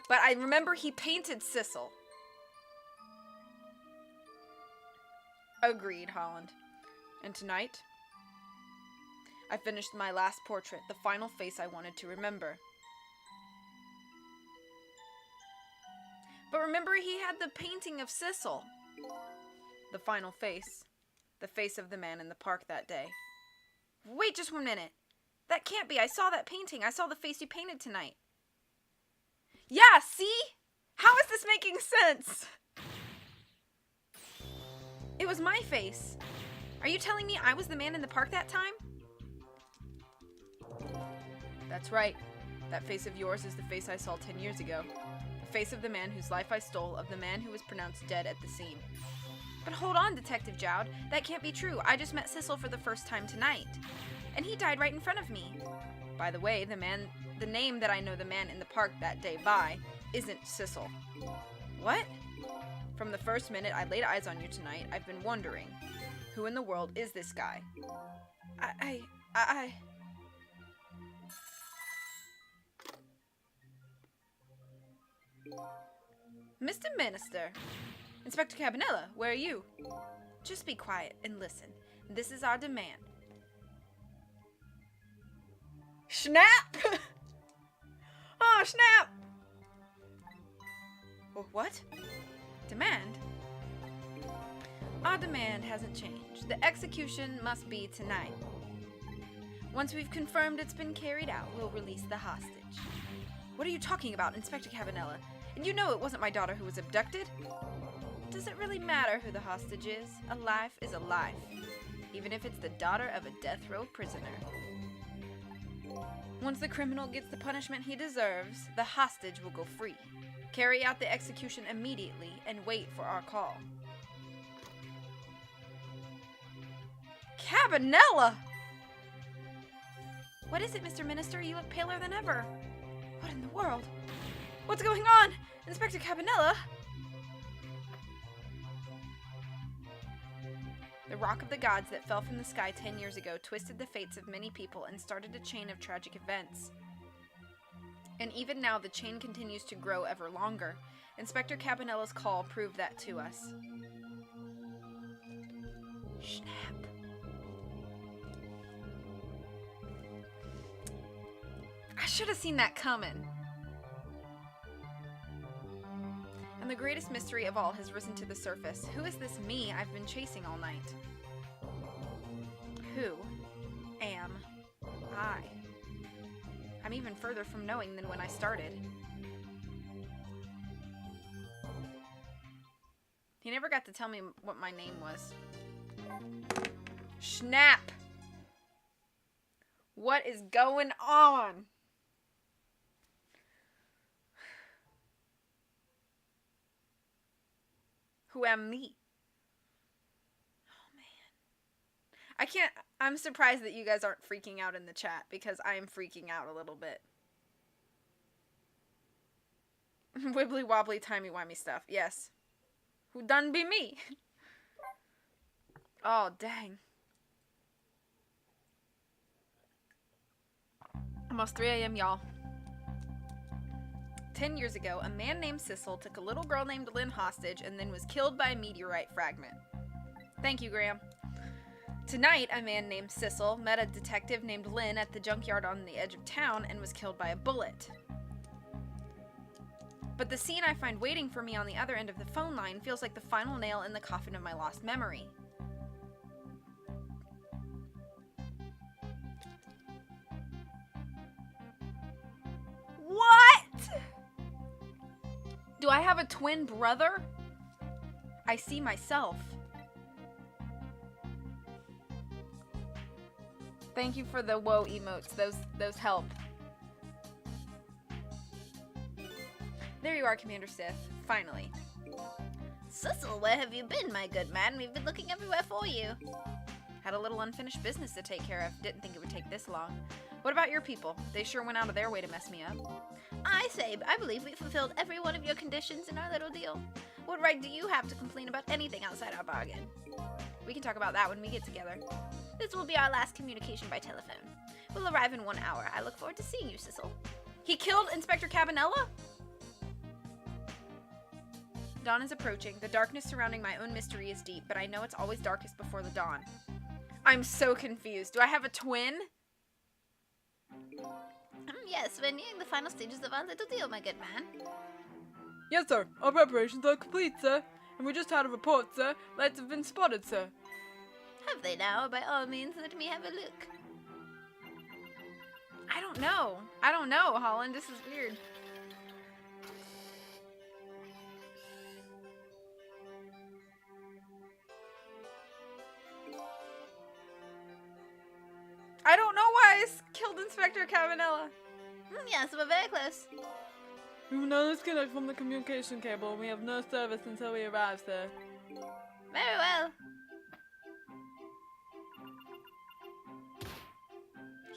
But I remember he painted Sissel. Agreed, Holland. And tonight, I finished my last portrait, the final face I wanted to remember. But remember, he had the painting of Sissel. The final face. The face of the man in the park that day. Wait just 1 minute. That can't be. I saw that painting. I saw the face you painted tonight. Yeah, see? How is this making sense? It was my face. Are you telling me I was the man in the park that time? That's right. That face of yours is the face I saw 10 years ago. The face of the man whose life I stole, of the man who was pronounced dead at the scene. But hold on, Detective Jowd. That can't be true. I just met Sissel for the first time tonight. And he died right in front of me. By the way, the the name that I know the man in the park that day by isn't Sissel. What? From the first minute I laid eyes on you tonight, I've been wondering, who in the world is this guy? Mr. Minister! Inspector Cabanella, where are you? Just be quiet and listen. This is our demand. Snap! Oh, snap! What? Demand? Our demand hasn't changed. The execution must be tonight. Once we've confirmed it's been carried out, we'll release the hostage. What are you talking about, Inspector Cabanella? And you know it wasn't my daughter who was abducted? Does it really matter who the hostage is? A life is a life, even if it's the daughter of a death row prisoner. Once the criminal gets the punishment he deserves, the hostage will go free. Carry out the execution immediately and wait for our call. Cabanella! What is it, Mr. Minister? You look paler than ever. What in the world? What's going on? Inspector Cabanella? The rock of the gods that fell from the sky 10 years ago twisted the fates of many people and started a chain of tragic events. And even now, the chain continues to grow ever longer. Inspector Cabanella's call proved that to us. Snap. I should have seen that coming. And the greatest mystery of all has risen to the surface. Who is this me I've been chasing all night? Who am I? I'm even further from knowing than when I started. He never got to tell me what my name was. Snap! What is going on? Who am me? Oh, man. I'm surprised that you guys aren't freaking out in the chat, because I am freaking out a little bit. Wibbly wobbly timey wimey stuff, yes. Who done be me? Oh, dang. Almost 3 a.m., y'all. 10 years ago, a man named Sissel took a little girl named Lynn hostage and then was killed by a meteorite fragment. Thank you, Graham. Tonight, a man named Sissel met a detective named Lynn at the junkyard on the edge of town and was killed by a bullet. But the scene I find waiting for me on the other end of the phone line feels like the final nail in the coffin of my lost memory. What? Do I have a twin brother? I see myself. Thank you for the whoa emotes. Those help. There you are, Commander Sith. Finally. Sissel, where have you been, my good man? We've been looking everywhere for you. Had a little unfinished business to take care of. Didn't think it would take this long. What about your people? They sure went out of their way to mess me up. I say, I believe we fulfilled every one of your conditions in our little deal. What right do you have to complain about anything outside our bargain? We can talk about that when we get together. This will be our last communication by telephone. We'll arrive in 1 hour. I look forward to seeing you, Sissel. He killed Inspector Cabanella? Dawn is approaching. The darkness surrounding my own mystery is deep, but I know it's always darkest before the dawn. I'm so confused. Do I have a twin? Yes, we're nearing the final stages of our little deal, my good man. Yes, sir. Our preparations are complete, sir. And we just had a report, sir. Lights have been spotted, sir. Have they now? By all means, let me have a look. I don't know, Holland. This is weird. I don't know why I killed Inspector Cabanella. Yes, we're very close. We will now disconnect from the communication cable, and we have no service until we arrive, sir. Very well.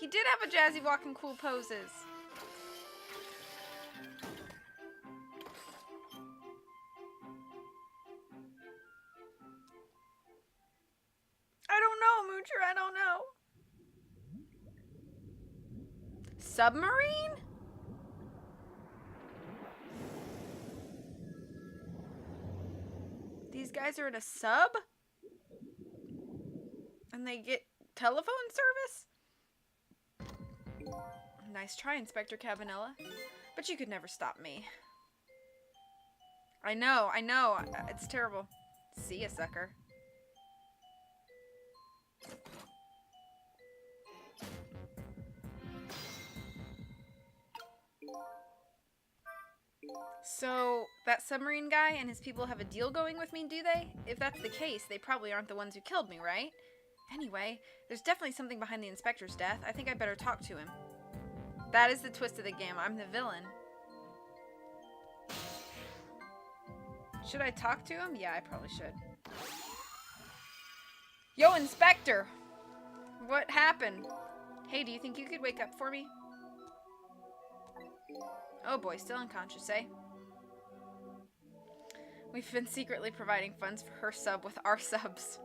He did have a jazzy walk and cool poses. future? I don't know. Submarine? These guys are in a sub? And they get telephone service? Nice try, Inspector Cabanella. But you could never stop me. I know. It's terrible. See ya, sucker. So, that submarine guy and his people have a deal going with me, do they? If that's the case, they probably aren't the ones who killed me, right? Anyway, there's definitely something behind the inspector's death. I think I better talk to him. That is the twist of the game. I'm the villain. Should I talk to him? Yeah, I probably should. Yo, Inspector! What happened? Hey, do you think you could wake up for me? Oh boy, still unconscious, eh? We've been secretly providing funds for her sub with our subs.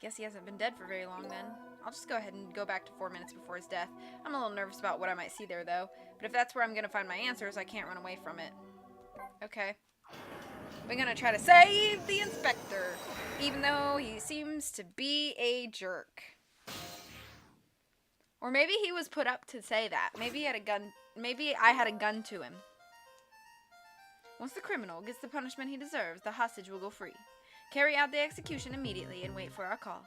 Guess he hasn't been dead for very long then. I'll just go ahead and go back to 4 minutes before his death. I'm a little nervous about what I might see there, though. But if that's where I'm gonna find my answers, I can't run away from it. Okay. We're gonna try to save the inspector, even though he seems to be a jerk. Or maybe he was put up to say that. Maybe he had a gun. Maybe I had a gun to him. Once the criminal gets the punishment he deserves, the hostage will go free. Carry out the execution immediately and wait for our call.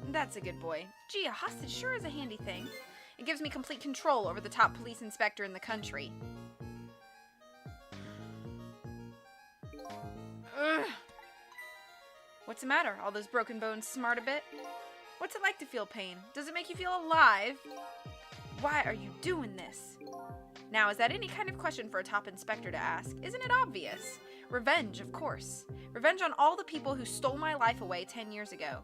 That's a good boy. Gee, a hostage sure is a handy thing. It gives me complete control over the top police inspector in the country. Ugh. What's the matter? All those broken bones smart a bit? What's it like to feel pain? Does it make you feel alive? Why are you doing this? Now, is that any kind of question for a top inspector to ask? Isn't it obvious? Revenge, of course. Revenge on all the people who stole my life away 10 years ago.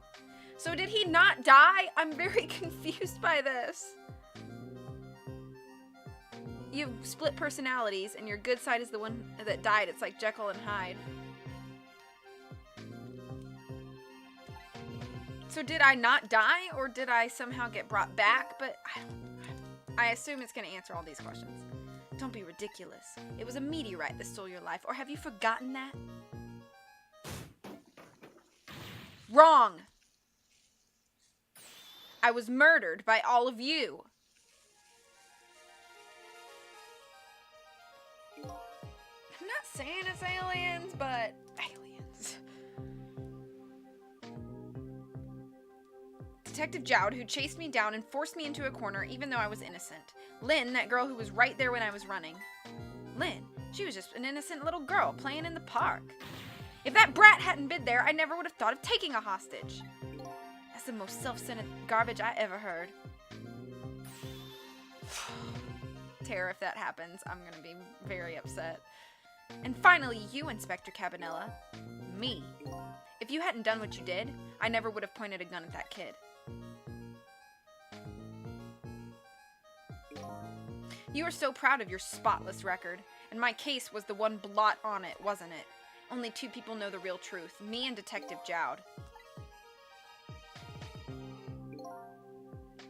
So did he not die? I'm very confused by this. You have split personalities, and your good side is the one that died. It's like Jekyll and Hyde. So did I not die, or did I somehow get brought back? But I assume it's going to answer all these questions. Don't be ridiculous. It was a meteorite that stole your life, or have you forgotten that? Wrong! I was murdered by all of you. I'm not saying it's aliens, but aliens. Detective Jowd, who chased me down and forced me into a corner even though I was innocent. Lynn, that girl who was right there when I was running. Lynn, she was just an innocent little girl playing in the park. If that brat hadn't been there, I never would have thought of taking a hostage. That's the most self-centered garbage I ever heard. Tara, if that happens, I'm gonna be very upset. And finally, you, Inspector Cabanella. Me. If you hadn't done what you did, I never would have pointed a gun at that kid. You were so proud of your spotless record, and my case was the one blot on it, wasn't it? Only two people know the real truth, me and Detective Jowd.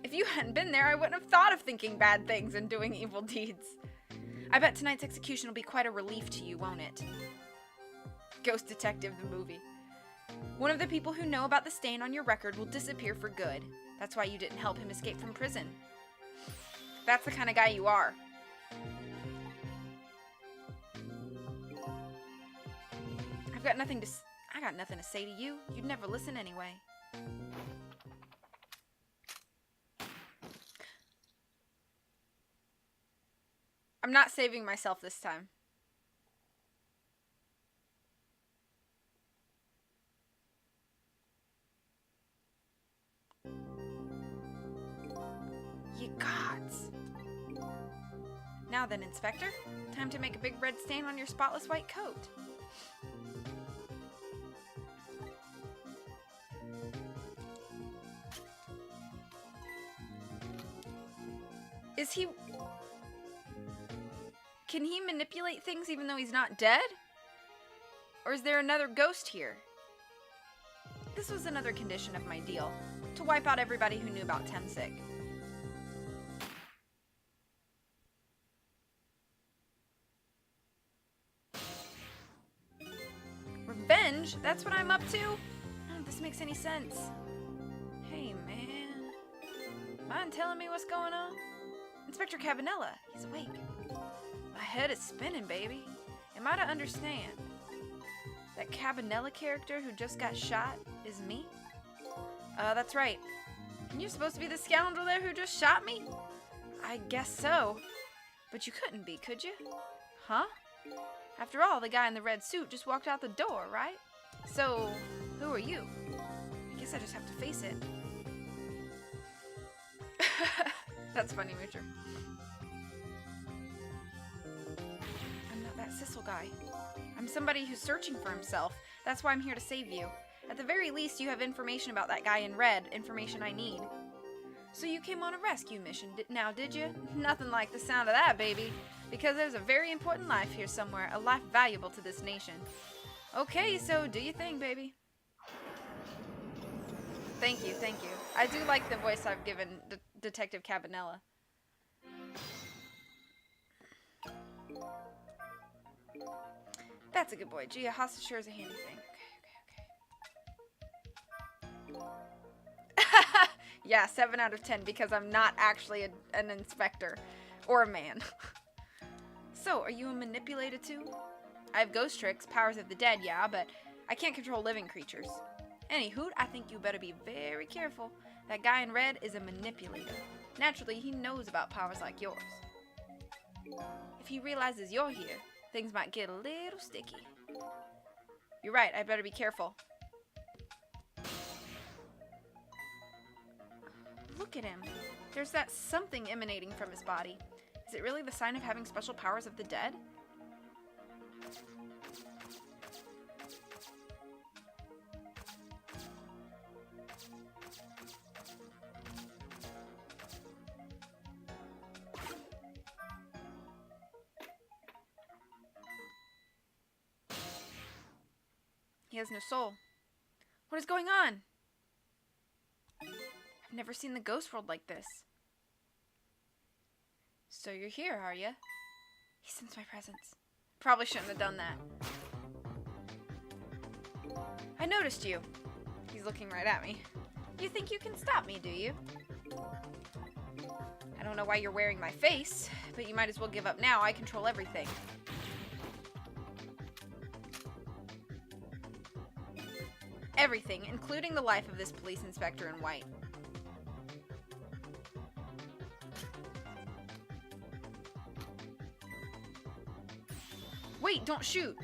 If you hadn't been there, I wouldn't have thought of thinking bad things and doing evil deeds. I bet tonight's execution will be quite a relief to you, won't it? Ghost Detective, the movie. One of the people who know about the stain on your record will disappear for good. That's why you didn't help him escape from prison. That's the kind of guy you are. I got nothing to say to you. You'd never listen anyway. I'm not saving myself this time. Ye gods. Now then, Inspector, time to make a big red stain on your spotless white coat. Is he... Can he manipulate things even though he's not dead? Or is there another ghost here? This was another condition of my deal, to wipe out everybody who knew about Temsic. Revenge? That's what I'm up to? None of this makes any sense. Hey, man. Mind telling me what's going on? Inspector Cabanella, he's awake. My head is spinning, baby. Am I to understand that Cabanella character who just got shot is me? That's right. And you're supposed to be the scoundrel there who just shot me? I guess so. But you couldn't be, could you? Huh? After all, the guy in the red suit just walked out the door, right? So, who are you? I guess I just have to face it. That's funny, Moocher. I'm not that Sissel guy. I'm somebody who's searching for himself. That's why I'm here to save you. At the very least, you have information about that guy in red, information I need. So you came on a rescue mission, now did you? Nothing like the sound of that, baby. Because there's a very important life here somewhere, a life valuable to this nation. Okay, so do your thing, baby. Thank you, thank you. I do like the voice I've given Detective Cabanella. That's a good boy. Gee, a hostage sure is a handy thing. Okay. Yeah, 7 out of 10 because I'm not actually an inspector or a man. So, are you a manipulator too? I have ghost tricks, powers of the dead, yeah, but I can't control living creatures. Anywho, I think you better be very careful. That guy in red is a manipulator. Naturally, he knows about powers like yours. If he realizes you're here, things might get a little sticky. You're right, I better be careful. Look at him. There's that something emanating from his body. Is it really the sign of having special powers of the dead? He has no soul. What is going on? I've never seen the ghost world like this. So you're here, are you? He sensed my presence. Probably shouldn't have done that. I noticed you. He's looking right at me. You think you can stop me, do you? I don't know why you're wearing my face, but you might as well give up now. I control everything. Everything, including the life of this police inspector in white. Wait, don't shoot!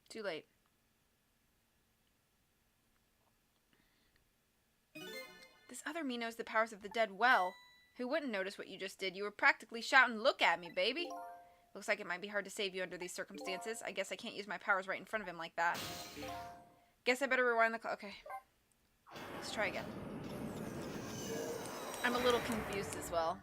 Too late. This other me knows the powers of the dead well. Who wouldn't notice what you just did? You were practically shouting, "Look at me, baby!" Looks like it might be hard to save you under these circumstances. I guess I can't use my powers right in front of him like that. Guess I better rewind the clock. Okay. Let's try again. I'm a little confused as well.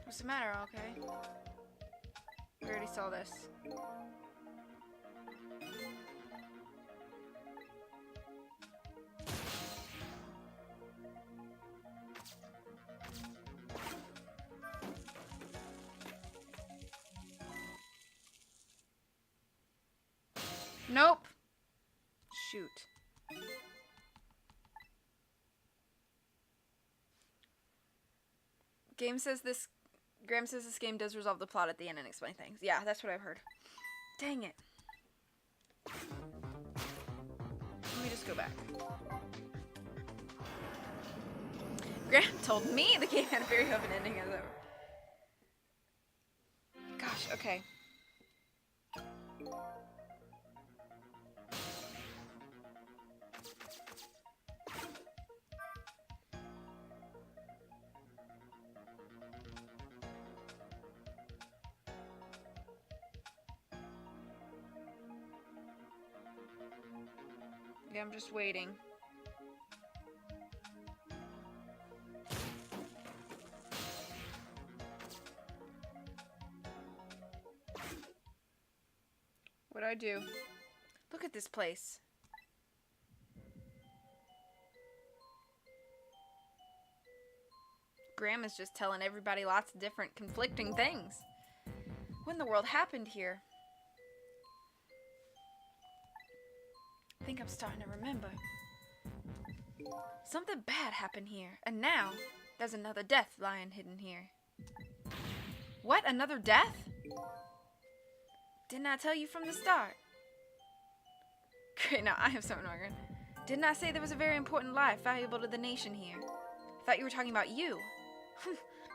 What's the matter, okay? We already saw this. Nope. Shoot. Game says this Graham says this game does resolve the plot at the end and explain things. Yeah, that's what I've heard. Dang it. Let me just go back. Graham told me the game had a very open ending as ever. Gosh, okay. Yeah, I'm just waiting. What'd I do? Look at this place. Graham is just telling everybody lots of different conflicting things. What in the world happened here? I think I'm starting to remember. Something bad happened here, and now there's another death lying hidden here. What? Another death? Didn't I tell you from the start? Great, now I am so annoying. Didn't I say there was a very important life valuable to the nation here? I thought you were talking about you.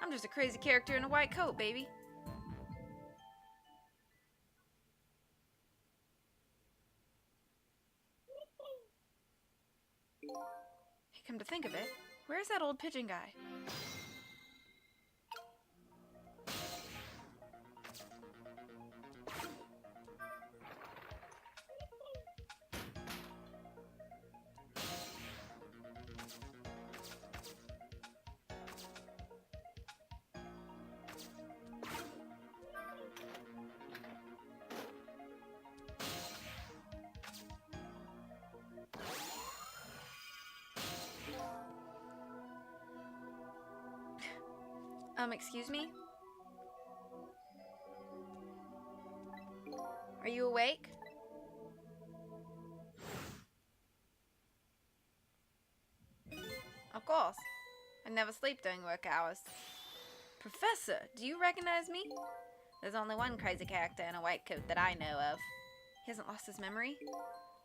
I'm just a crazy character in a white coat, baby. Hey, come to think of it, where's that old pigeon guy? Excuse me? Are you awake? Of course. I never sleep during work hours. Professor, do you recognize me? There's only one crazy character in a white coat that I know of. He hasn't lost his memory?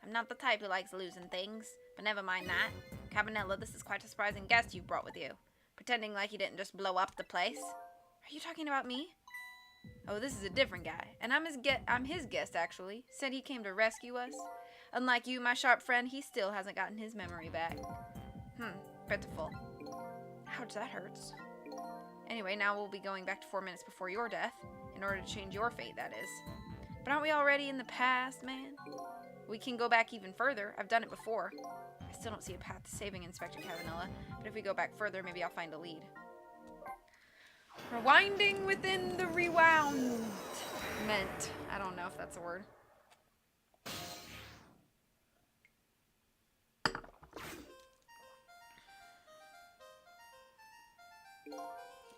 I'm not the type who likes losing things, but never mind that. Cabanella, this is quite a surprising guest you've brought with you. Pretending like you didn't just blow up the place. Are you talking about me? Oh, this is a different guy, and I'm his guest, actually. Said he came to rescue us. Unlike you, my sharp friend, he still hasn't gotten his memory back. Pitiful. Ouch, that hurts. Anyway, now we'll be going back to 4 minutes before your death, in order to change your fate, that is. But aren't we already in the past, man? We can go back even further. I've done it before. I still don't see a path to saving Inspector Cavanella, but if we go back further, maybe I'll find a lead. Rewinding within the rewound. I don't know if that's a word.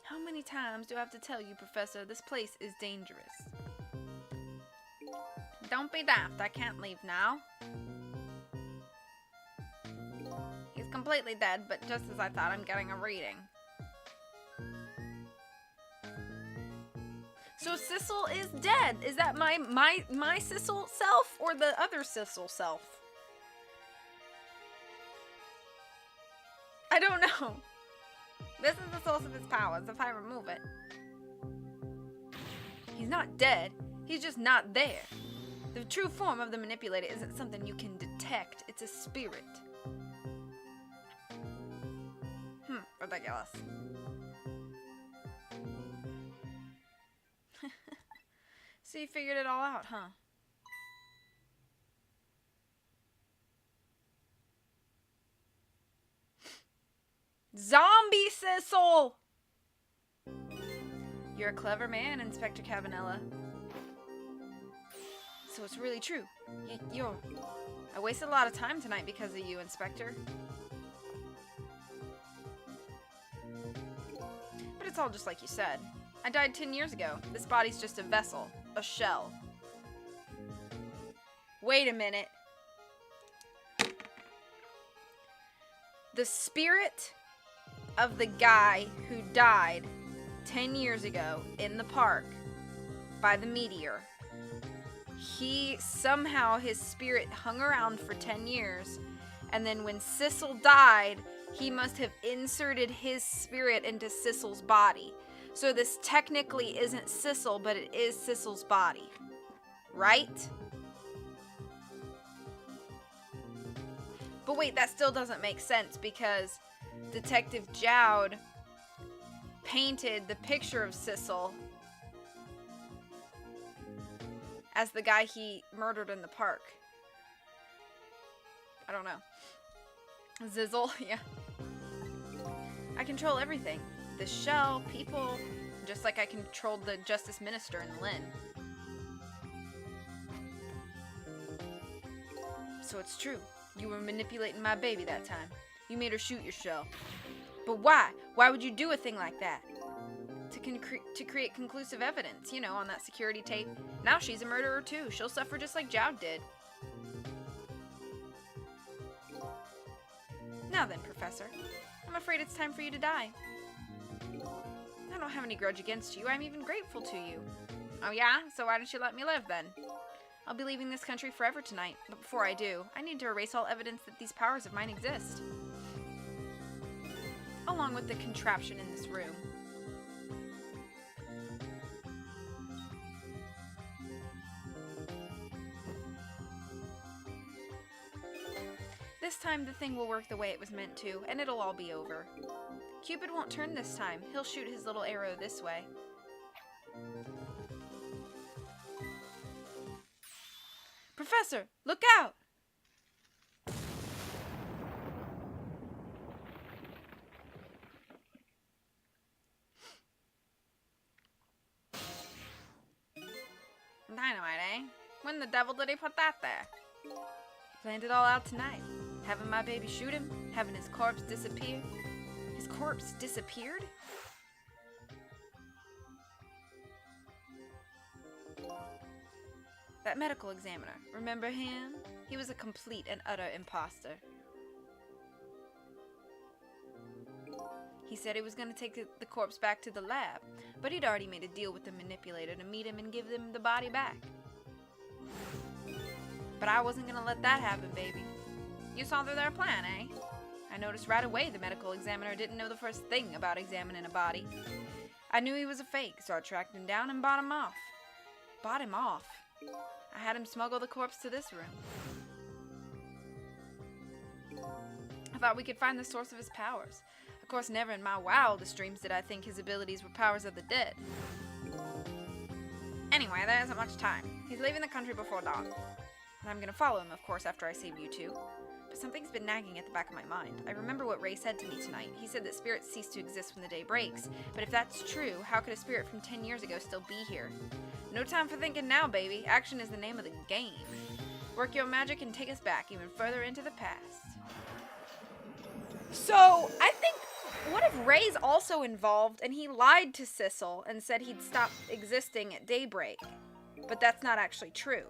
How many times do I have to tell you, Professor, this place is dangerous? Don't be daft, I can't leave now. He's completely dead, but just as I thought, I'm getting a reading. So Sissel is dead. Is that my Sissel self or the other Sissel self? I don't know. This is the source of his powers if I remove it. He's not dead. He's just not there. The true form of the manipulator isn't something you can detect. It's a spirit. Ridiculous. So you figured it all out, huh? Zombie Sissel! You're a clever man, Inspector Cavanella. So it's really true. I wasted a lot of time tonight because of you, Inspector. But it's all just like you said. I died 10 years ago. This body's just a vessel. A shell. Wait a minute. The spirit of the guy who died 10 years ago in the park by the meteor. His spirit hung around for 10 years, and then when Sissel died, he must have inserted his spirit into Sissel's body. So this technically isn't Sissel, but it is Sissel's body. Right? But wait, that still doesn't make sense because Detective Jowd painted the picture of Sissel as the guy he murdered in the park. I don't know. Zizzle, yeah. I control everything. The shell, people, just like I controlled the Justice Minister in Lynn. So it's true. You were manipulating my baby that time. You made her shoot your shell. But why? Why would you do a thing like that? To create conclusive evidence, you know, on that security tape. Now she's a murderer too. She'll suffer just like Jowd did. Now then, Professor. I'm afraid it's time for you to die. I don't have any grudge against you. I'm even grateful to you. Oh yeah? So why didn't you let me live then? I'll be leaving this country forever tonight, but before I do, I need to erase all evidence that these powers of mine exist. Along with the contraption in this room. This time the thing will work the way it was meant to, and it'll all be over. Cupid won't turn this time. He'll shoot his little arrow this way. Professor, look out! Dynamite, eh? When the devil did he put that there? Planned it all out tonight. Having my baby shoot him, having his corpse disappear. His corpse disappeared? That medical examiner, remember him? He was a complete and utter imposter. He said he was going to take the corpse back to the lab, but he'd already made a deal with the manipulator to meet him and give them the body back. But I wasn't going to let that happen, baby. You saw through their plan, eh? I noticed right away the medical examiner didn't know the first thing about examining a body. I knew he was a fake, so I tracked him down and bought him off. Bought him off? I had him smuggle the corpse to this room. I thought we could find the source of his powers. Of course, never in my wildest dreams did I think his abilities were powers of the dead. Anyway, there isn't much time. He's leaving the country before dawn. And I'm gonna follow him, of course, after I save you two. But something's been nagging at the back of my mind. I remember what Ray said to me tonight. He said that spirits cease to exist when the day breaks. But if that's true, how could a spirit from 10 years ago still be here? No time for thinking now, baby. Action is the name of the game. Work your magic and take us back even further into the past. So, I think, what if Ray's also involved and he lied to Sissel and said he'd stop existing at daybreak? But that's not actually true.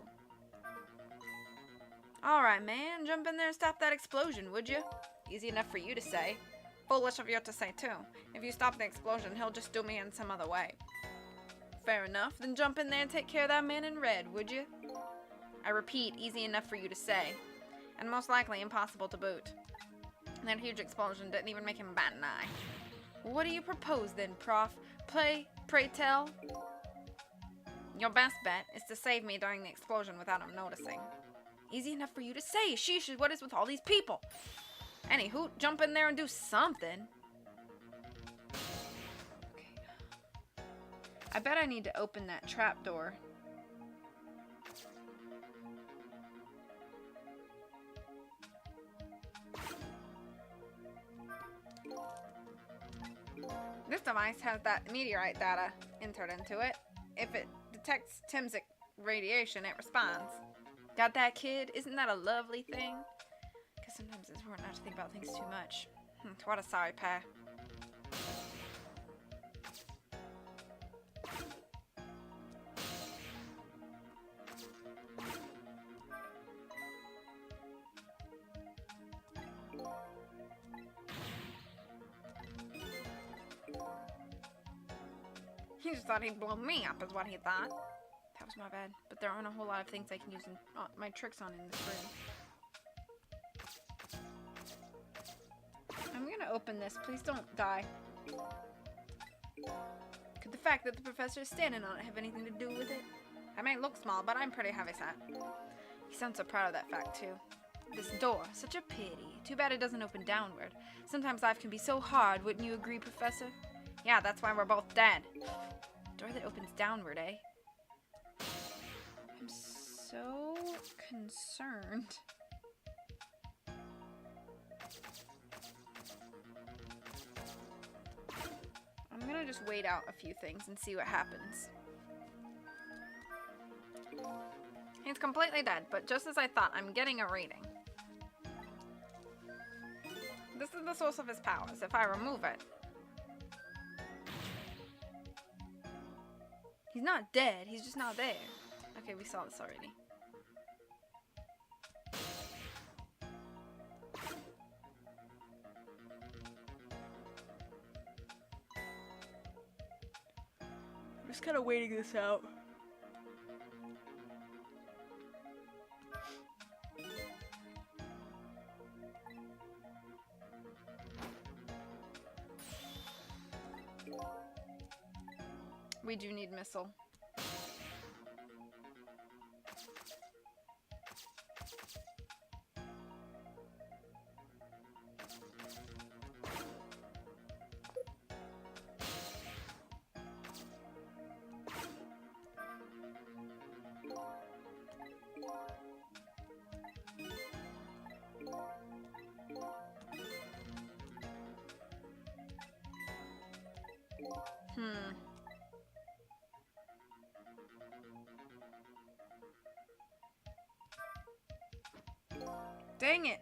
Alright, man, jump in there and stop that explosion, would you? Easy enough for you to say. Foolish of you to say, too. If you stop the explosion, he'll just do me in some other way. Fair enough, then jump in there and take care of that man in red, would you? I repeat, easy enough for you to say. And most likely impossible to boot. That huge explosion didn't even make him bat an eye. What do you propose then, Prof? Pray tell? Your best bet is to save me during the explosion without him noticing. Easy enough for you to say. Sheesh, what is with all these people? Anywho, jump in there and do something. Okay. I bet I need to open that trapdoor. This device has that meteorite data entered into it. If it detects Timsic radiation, it responds. Got that, kid? Isn't that a lovely thing? Because sometimes it's important not to think about things too much. What a sorry pair. He just thought he'd blow me up, is what he thought. That was my bad. But there aren't a whole lot of things I can use my tricks on in this room. I'm gonna open this. Please don't die. Could the fact that the professor is standing on it have anything to do with it? I may look small, but I'm pretty heavyset. He sounds so proud of that fact, too. This door, such a pity. Too bad it doesn't open downward. Sometimes life can be so hard, wouldn't you agree, Professor? Yeah, that's why we're both dead. Door that opens downward, eh? I'm so concerned. I'm gonna just wait out a few things and see what happens. He's completely dead, but just as I thought, I'm getting a reading. This is the source of his powers. If I remove it... He's not dead, he's just not there. Okay, we saw this already. I'm just kind of waiting this out. We do need missile. Dang it.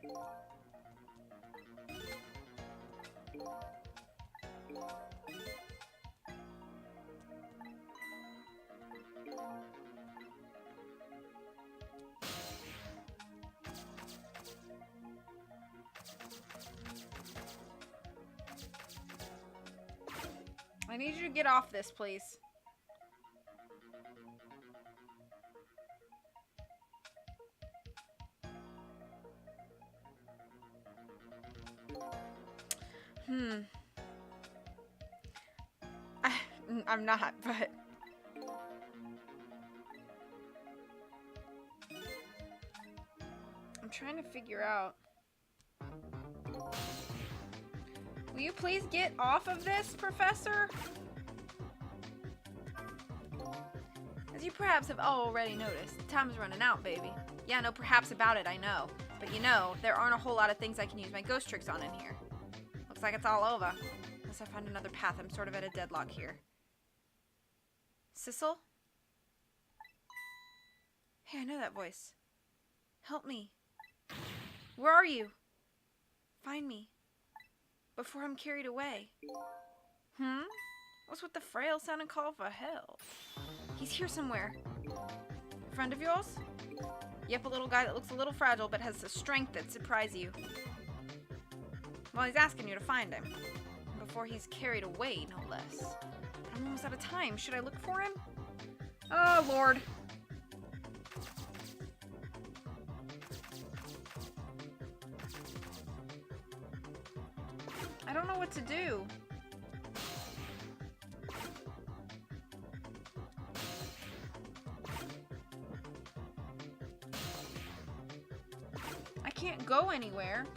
I need you to get off this, please. I'm not, but... I'm trying to figure out... Will you please get off of this, Professor? As you perhaps have already noticed, time's running out, baby. Yeah, no perhaps about it, I know. But you know, there aren't a whole lot of things I can use my ghost tricks on in here. Looks like it's all over. Unless I find another path, I'm sort of at a deadlock here. Sissel? Hey, I know that voice. Help me. Where are you? Find me. Before I'm carried away. What's with the frail sounding call for help? He's here somewhere. A friend of yours? Yep, a little guy that looks a little fragile but has the strength that surprises you. Well, he's asking you to find him. Before he's carried away, no less. I'm almost out of time. Should I look for him? Oh, Lord. I don't know what to do. I can't go anywhere.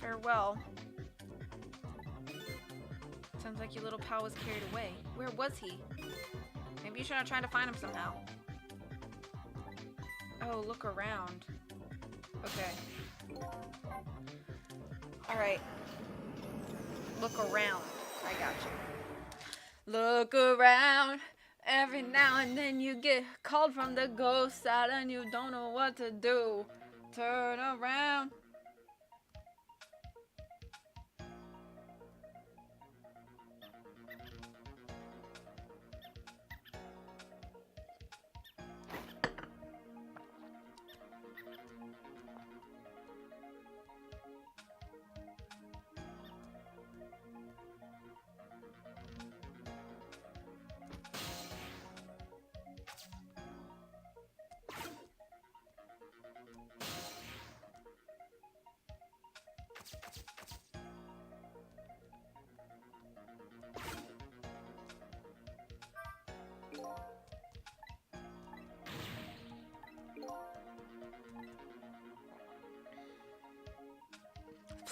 Farewell. Sounds like your little pal was carried away. Where was he? Maybe you should have tried to find him somehow. Oh, look around. Okay. Alright. Look around. I got you. Look around. Every now and then you get called from the ghost side and you don't know what to do. Turn around.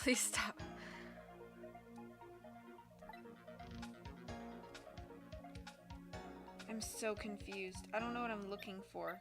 Please stop. I'm so confused. I don't know what I'm looking for.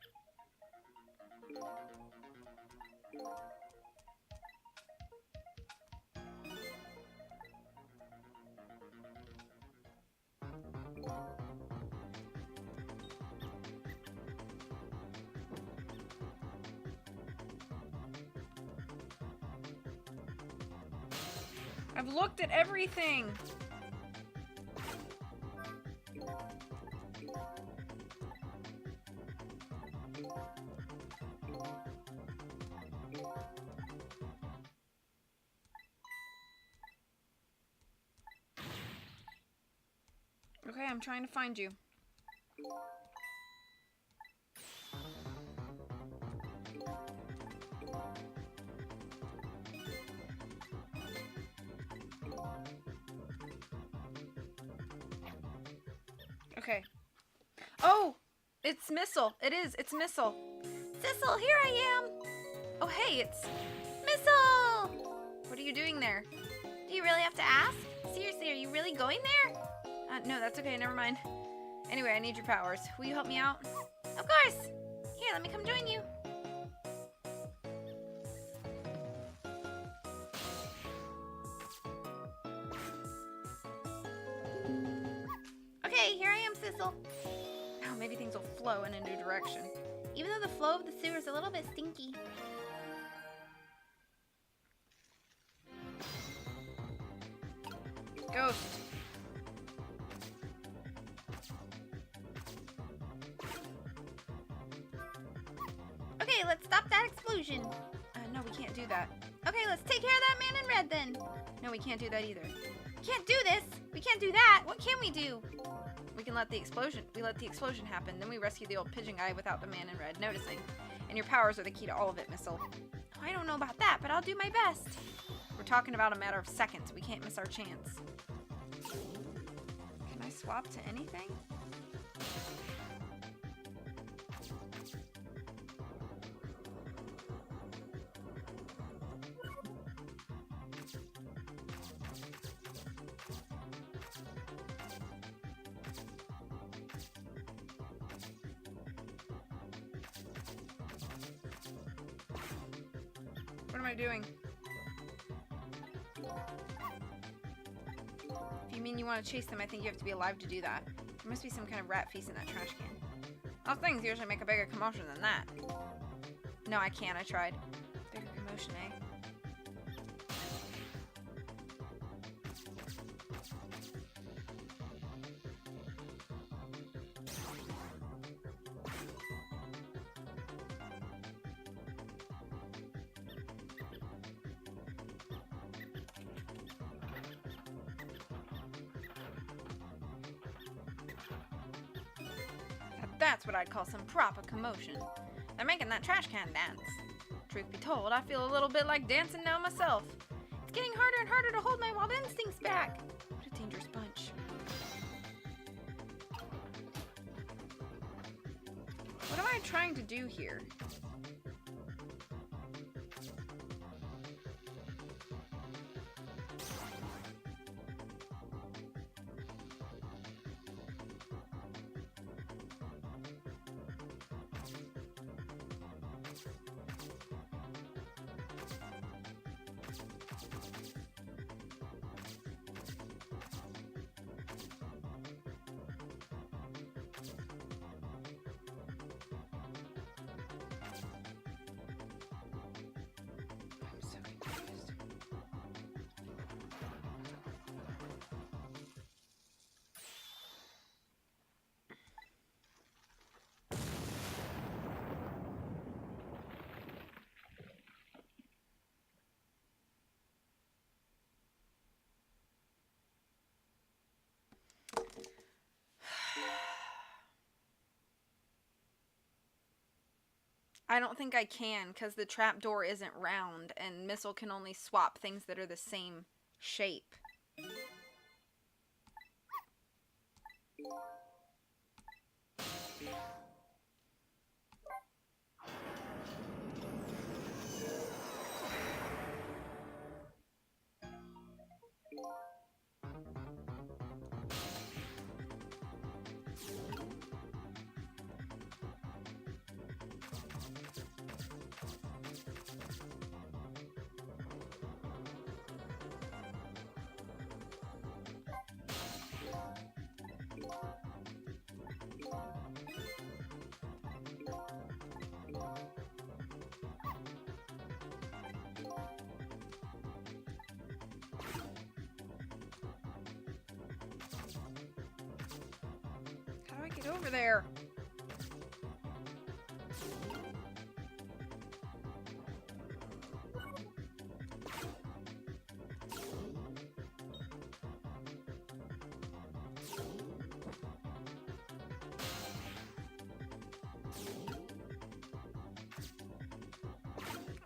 I've looked at everything. Okay, I'm trying to find you. Okay. Oh! It's Missile. It is. It's Missile. Sissel, here I am. Oh, hey, it's... Missile! What are you doing there? Do you really have to ask? Seriously, are you really going there? No, that's okay. Never mind. Anyway, I need your powers. Will you help me out? Of course. Here, let me come join you. Okay, here I am, Sissel. Oh, maybe things will flow in a new direction. Even though the flow of the sewer is a little bit stinky. Ghost. Okay, let's stop that explosion. No, we can't do that. Okay, let's take care of that man in red then. No, we can't do that either. Can't do this. We can't do that. What can we do? We can let the explosion happen, then we rescue the old pigeon guy without the man in red noticing. And your powers are the key to all of it, Missile. Oh, I don't know about that, but I'll do my best. We're talking about a matter of seconds. We can't miss our chance. Can I swap to anything? What am I doing? If you mean you want to chase them, I think you have to be alive to do that. There must be some kind of rat feast in that trash can. Those things usually make a bigger commotion than that. No, I can't. I tried. Bigger commotion, eh? That's what I'd call some proper commotion. They're making that trash can dance. Truth be told, I feel a little bit like dancing now myself. It's getting harder and harder to hold my wild instincts back. What a dangerous bunch. What am I trying to do here? I'm so confused. I don't think I can, because the trapdoor isn't round, and Missile can only swap things that are the same shape. Get over there.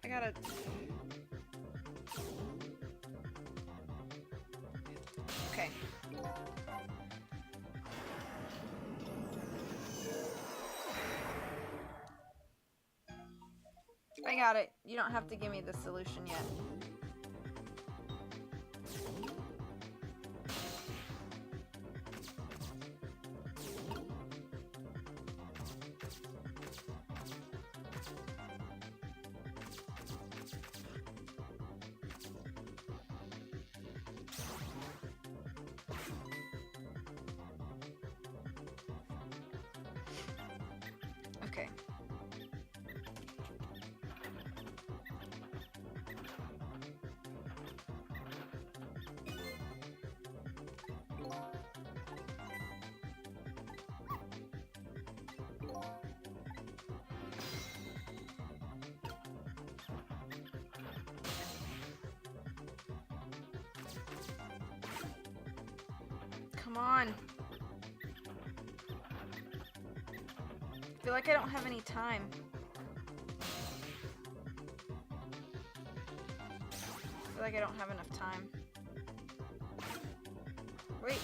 I gotta... Okay. I got it. You don't have to give me the solution yet. Okay. Come on. I feel like I don't have any time. I feel like I don't have enough time. Wait.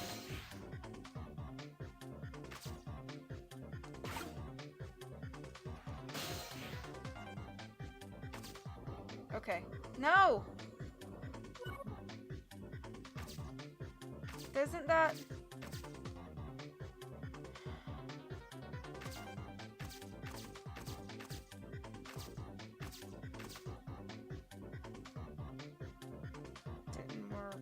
Okay. No! Doesn't that... Didn't work.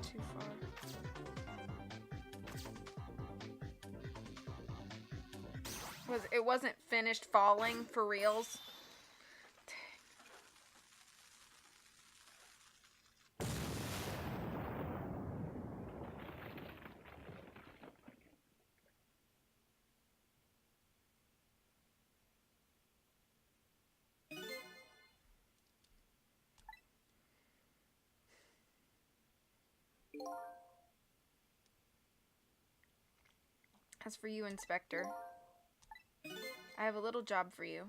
Too far. It wasn't finished falling for reals. As for you, Inspector, I have a little job for you.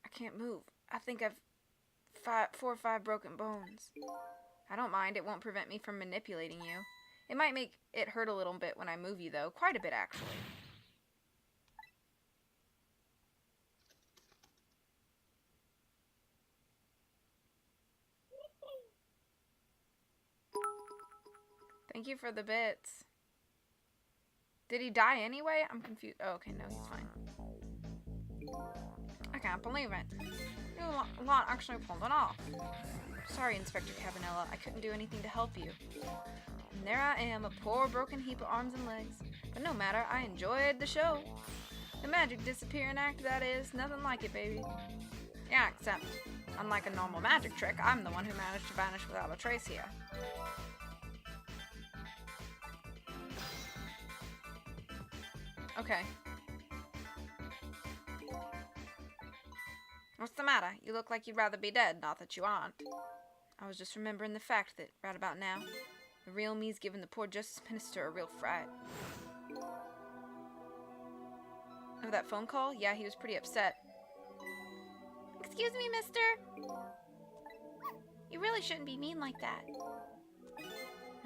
I can't move. I think I've 4 or 5 broken bones. I don't mind. It won't prevent me from manipulating you. It might make it hurt a little bit when I move you, though. Quite a bit, actually. Thank you for the bits. Did he die anyway? I'm confused. Oh, okay, no, he's fine. I can't believe it. You lot actually pulled it off. Sorry, Inspector Cabanella. I couldn't do anything to help you. And there I am, a poor broken heap of arms and legs. But no matter, I enjoyed the show. The magic disappearing act, that is. Nothing like it, baby. Yeah, except, unlike a normal magic trick, I'm the one who managed to vanish without a trace here. Okay. What's the matter? You look like you'd rather be dead, not that you aren't. I was just remembering the fact that, right about now, the real me's giving the poor Justice Minister a real fright. Oh, that phone call? Yeah, he was pretty upset. Excuse me, mister? You really shouldn't be mean like that.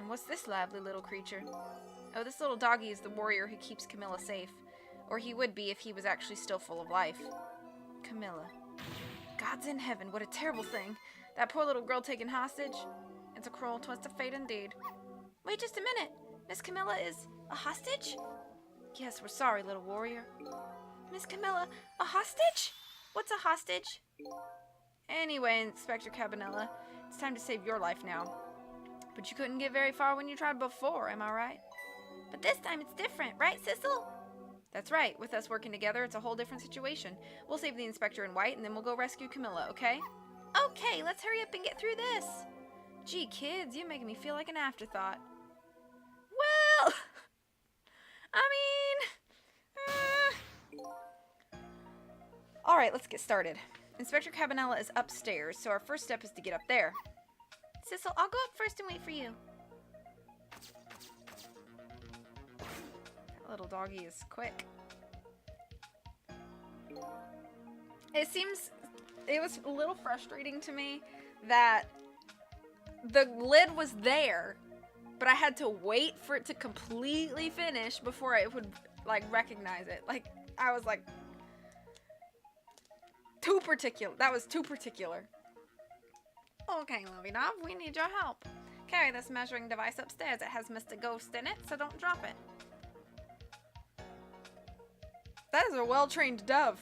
And what's this lively little creature? Oh, this little doggy is the warrior who keeps Camilla safe. Or he would be if he was actually still full of life. Camilla. God's in heaven, what a terrible thing. That poor little girl taken hostage. It's a cruel twist of fate indeed. Wait just a minute. Miss Camilla is a hostage? Yes, we're sorry, little warrior. Miss Camilla, a hostage? What's a hostage? Anyway, Inspector Cabanela, it's time to save your life now. But you couldn't get very far when you tried before, am I right? But this time it's different, right, Sissel? That's right. With us working together, it's a whole different situation. We'll save the Inspector in white, and then we'll go rescue Camilla, okay? Okay, let's hurry up and get through this. Gee, kids, you're making me feel like an afterthought. Well, I mean... Alright, let's get started. Inspector Cabanela is upstairs, so our first step is to get up there. Sissel, I'll go up first and wait for you. That little doggy is quick. It was a little frustrating to me that the lid was there, but I had to wait for it to completely finish before I would, like, recognize it. Like, I was like, too particular. That was too particular. Okay, Lovey Dove, we need your help. Carry this measuring device upstairs. It has Mr. Ghost in it, so don't drop it. That is a well-trained dove.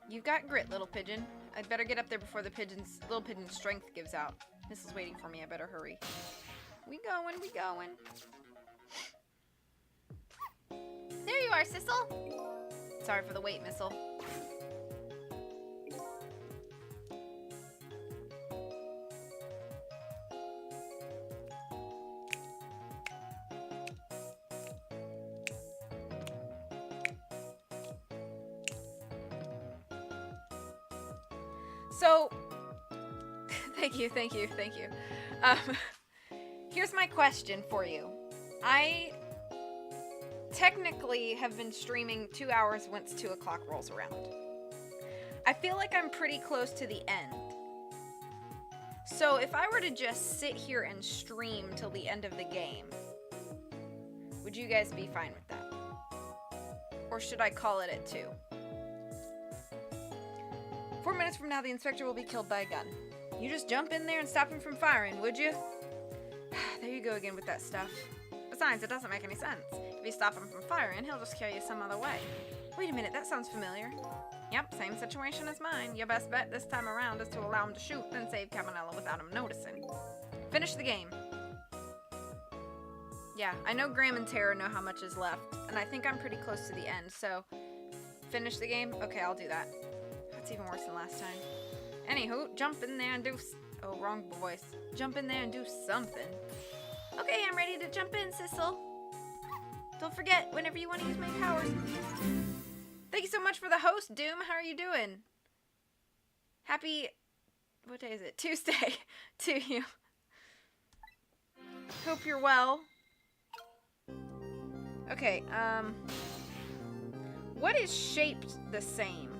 You've got grit, little pigeon. I'd better get up there before the little pigeon's strength gives out. Missel's waiting for me. I better hurry. We going. There you are, Sissel. Sorry for the wait, Missel. So, thank you. Here's my question for you. I technically have been streaming 2 hours once 2 o'clock rolls around. I feel like I'm pretty close to the end. So if I were to just sit here and stream till the end of the game, would you guys be fine with that? Or should I call it at 2? 4 minutes from now, the inspector will be killed by a gun. You just jump in there and stop him from firing, would you? There you go again with that stuff. Besides, it doesn't make any sense. If you stop him from firing, he'll just kill you some other way. Wait a minute, that sounds familiar. Yep, same situation as mine. Your best bet this time around is to allow him to shoot, then save Cabanela without him noticing. Finish the game. Yeah, I know Graham and Tara know how much is left, and I think I'm pretty close to the end, so... Finish the game? Okay, I'll do that. That's even worse than last time. Anywho, jump in there and do... Oh, wrong voice. Jump in there and do something. Okay, I'm ready to jump in, Sissel. Don't forget, whenever you want to use my powers. Thank you so much for the host, Doom. How are you doing? Happy... What day is it? Tuesday to you. Hope you're well. Okay, what is shaped the same?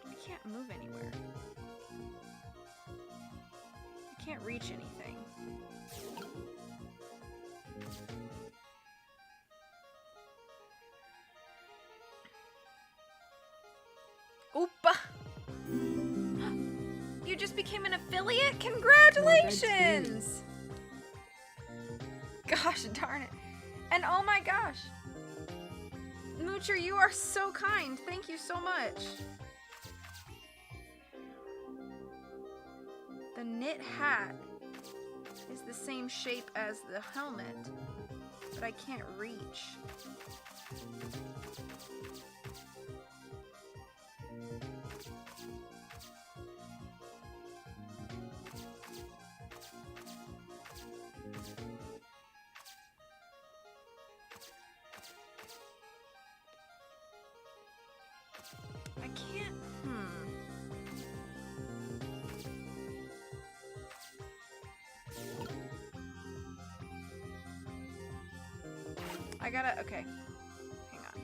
I can't move anywhere. I can't reach anything. Oopa! You just became an affiliate? Congratulations! Gosh darn it. And oh my gosh. Moocher, you are so kind. Thank you so much. The knit hat is the same shape as the helmet, but I can't reach. I can't, I gotta, okay. Hang on.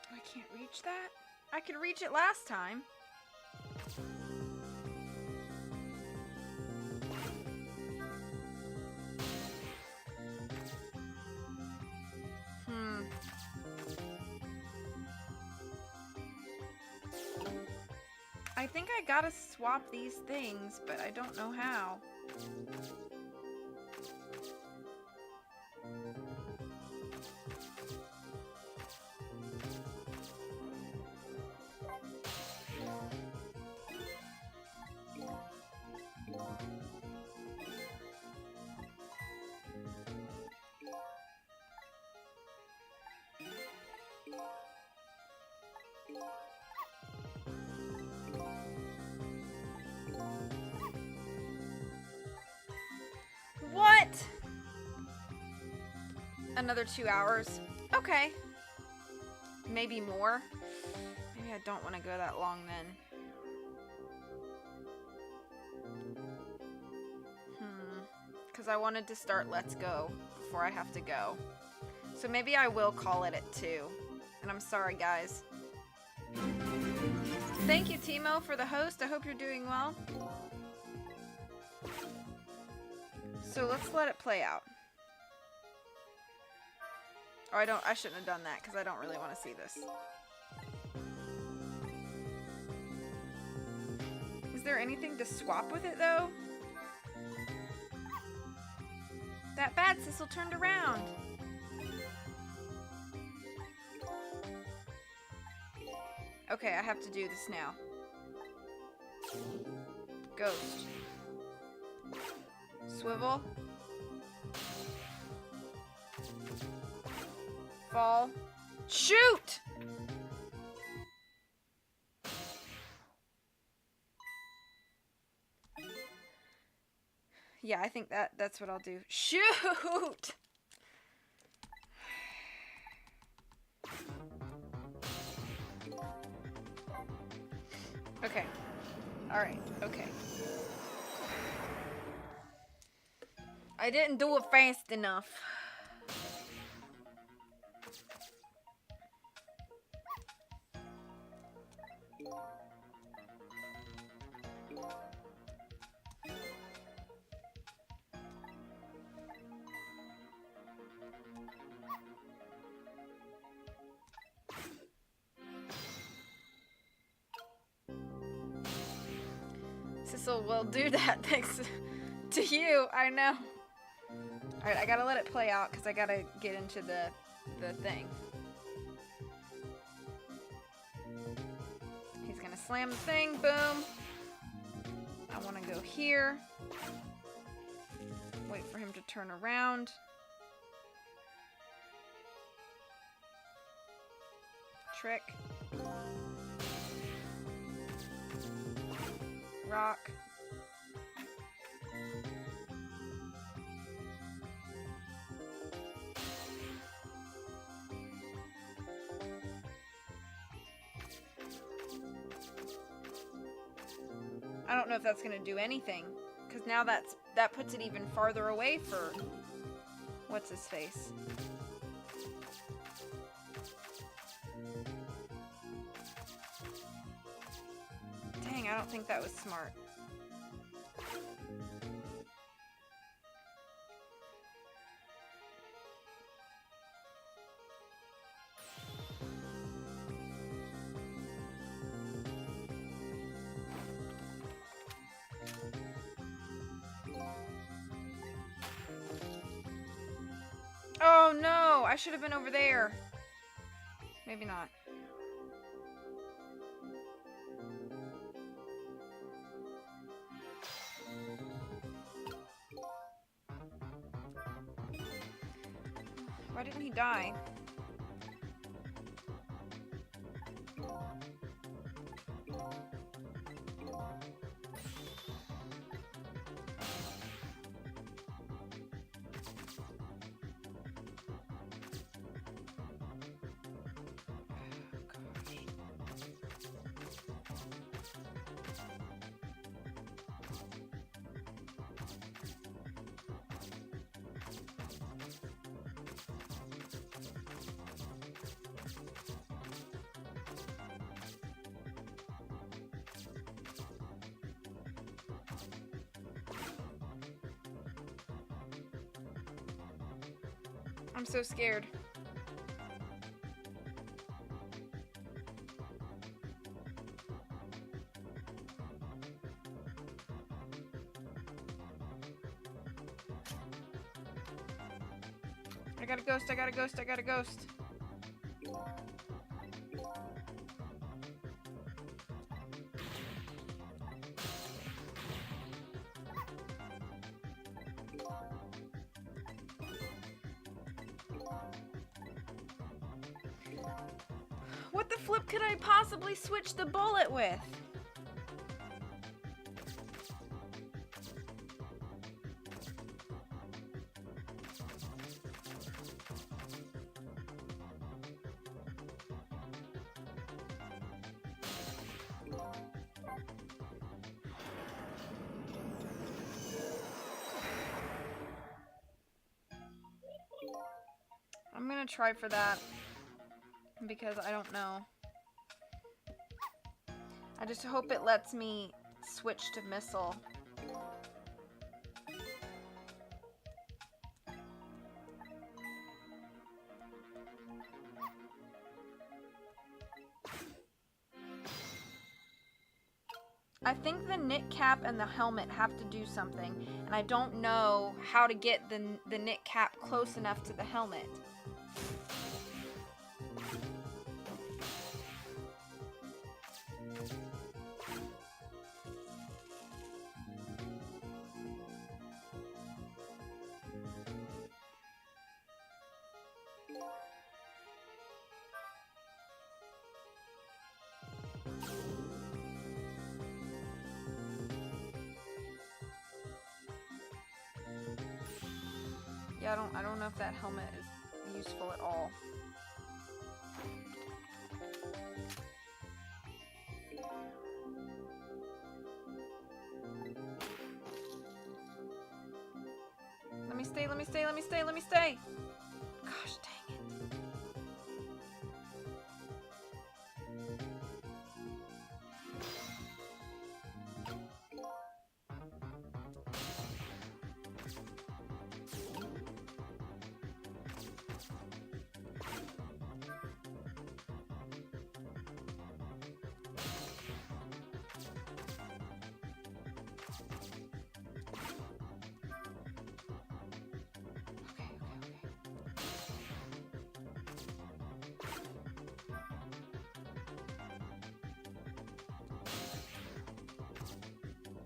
I can't reach that? I could reach it last time. I think I gotta swap these things, but I don't know how. What? Another 2 hours. Okay. Maybe more. Maybe I don't want to go that long then. Because I wanted to start Let's Go before I have to go. So maybe I will call it at 2. And I'm sorry, guys. Thank you, Timo, for the host. I hope you're doing well. So let's let it play out. Oh, I shouldn't have done that because I don't really want to see this. Is there anything to swap with it, though? That bad Sissel turned around. Okay, I have to do this now. Ghost. Swivel. Fall. Shoot! Yeah, I think that's what I'll do. Shoot! Okay. Alright, okay. I didn't do it fast enough. Sissel will do that thanks to you, I know. Alright, I gotta let it play out because I gotta get into the thing. He's gonna slam the thing, boom. I wanna go here. Wait for him to turn around. Trick. Rock. I don't know if that's gonna do anything, because now that puts it even farther away for what's his face. Dang, I don't think that was smart. Oh no, I should have been over there. Maybe not. Why didn't he die? I'm so scared. I got a ghost, I got a ghost, I got a ghost. What the flip could I possibly switch the bullet with? I'm gonna try for that because I don't know. I just hope it lets me switch to missile. I think the knit cap and the helmet have to do something, and I don't know how to get the knit cap close enough to the helmet. Yeah, I don't know if that helmet is useful at all. Let me stay, let me stay, let me stay, let me stay! Gosh dang it.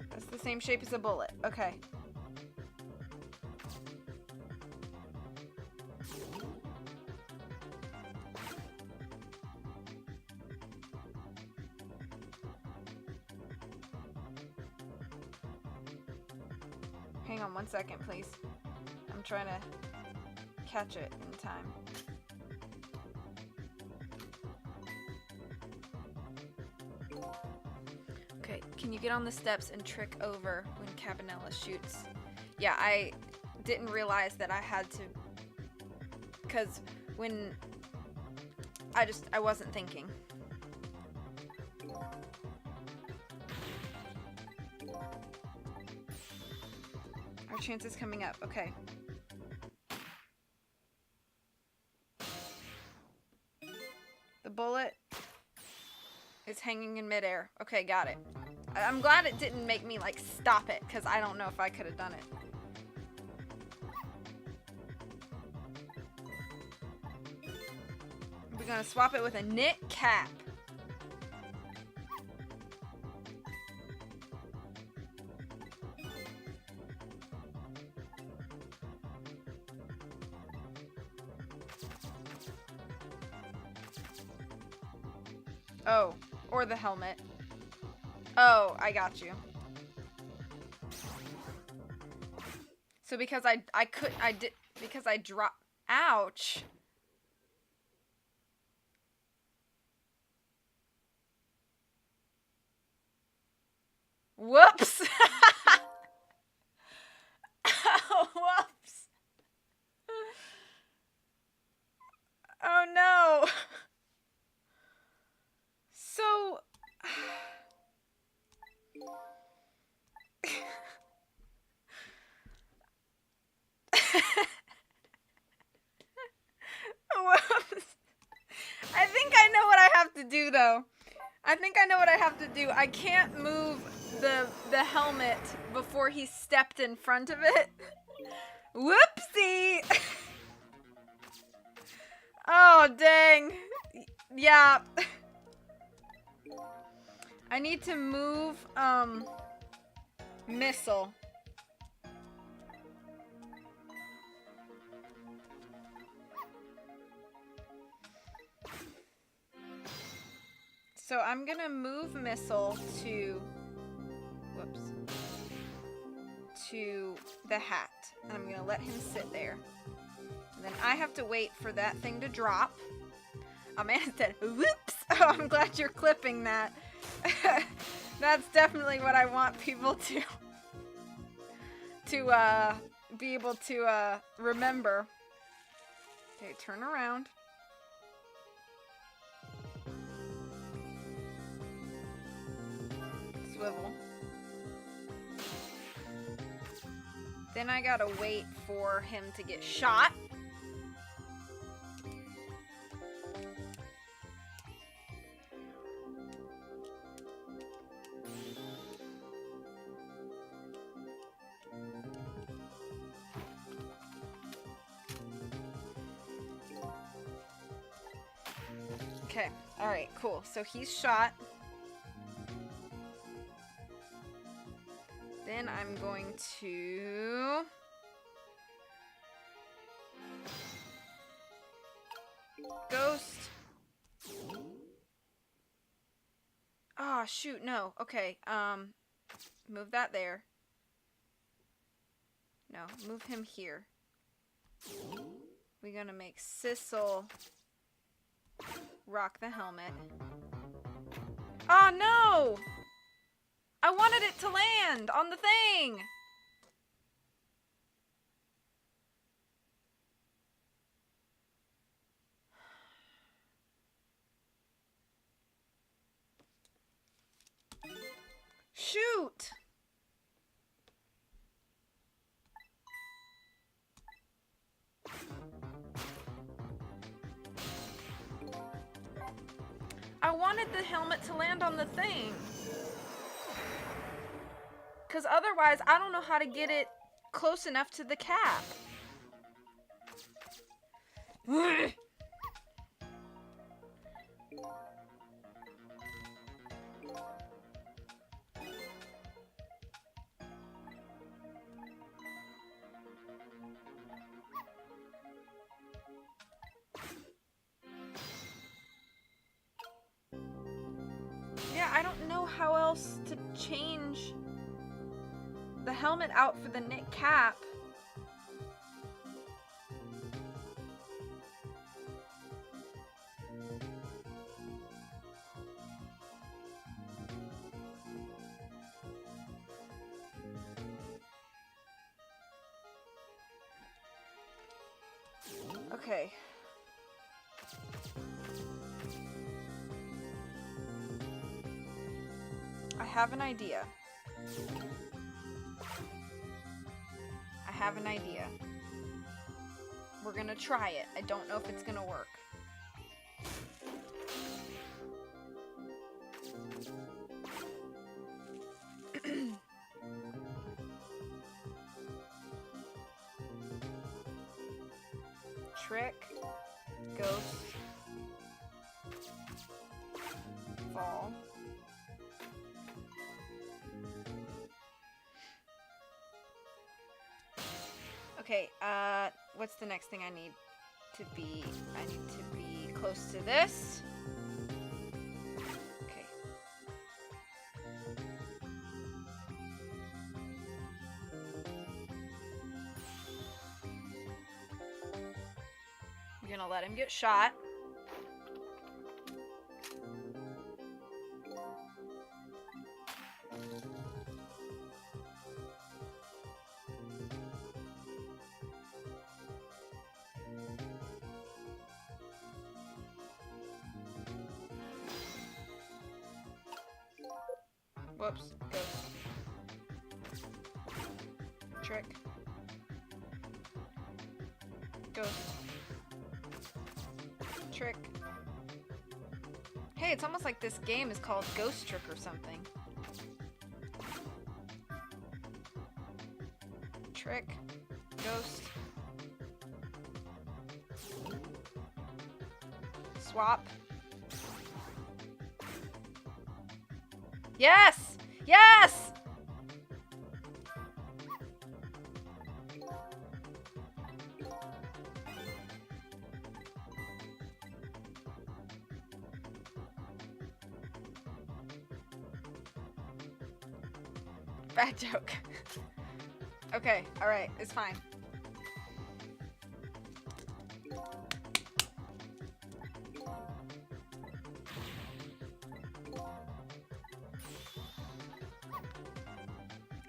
That's the same shape as a bullet. Okay. Hang on 1 second, please. I'm trying to catch it in time. Okay, can you get on the steps and trick over when Cabanela shoots? Yeah, I didn't realize that I had to, because when I wasn't thinking. Our chance is coming up. Okay. The bullet is hanging in midair. Okay, got it. I'm glad it didn't make me like stop it, because I don't know if I could have done it. We're gonna swap it with a knit cap. Oh, or the helmet. Oh, I got you. So because because I dropped, ouch. Whoops. Oh, whoops. Oh no. So do, though. I think I know what I have to do. I can't move the helmet before he stepped in front of it. Whoopsie! Oh, dang. Yeah. I need to move, missile. So I'm gonna move missile to, whoops, to the hat. And I'm gonna let him sit there. And then I have to wait for that thing to drop. Oh man, it said, whoops! Oh, I'm glad you're clipping that. That's definitely what I want people to be able to remember. Okay, turn around. Swivel. Then I gotta wait for him to get shot. Okay, alright, cool. So he's shot. Then I'm going to... Ghost. Oh, shoot, no. Okay, move that there. No, move him here. We're gonna make Sissel rock the helmet. Oh, no! I wanted it to land on the thing! Shoot! I wanted the helmet to land on the thing. Because otherwise, I don't know how to get it close enough to the cap. Yeah, I don't know how else to change the helmet out for the knit cap. Okay. I have an idea. We're gonna try it. I don't know if it's gonna work. Trick, ghost, fall. Okay, what's the next thing I need to be? I need to be close to this. Okay. You're gonna let him get shot. Whoops. Ghost. Trick. Ghost. Trick. Hey, it's almost like this game is called Ghost Trick or something. Trick. Ghost. Swap. Yes! Yes! Bad joke. Okay, alright, it's fine.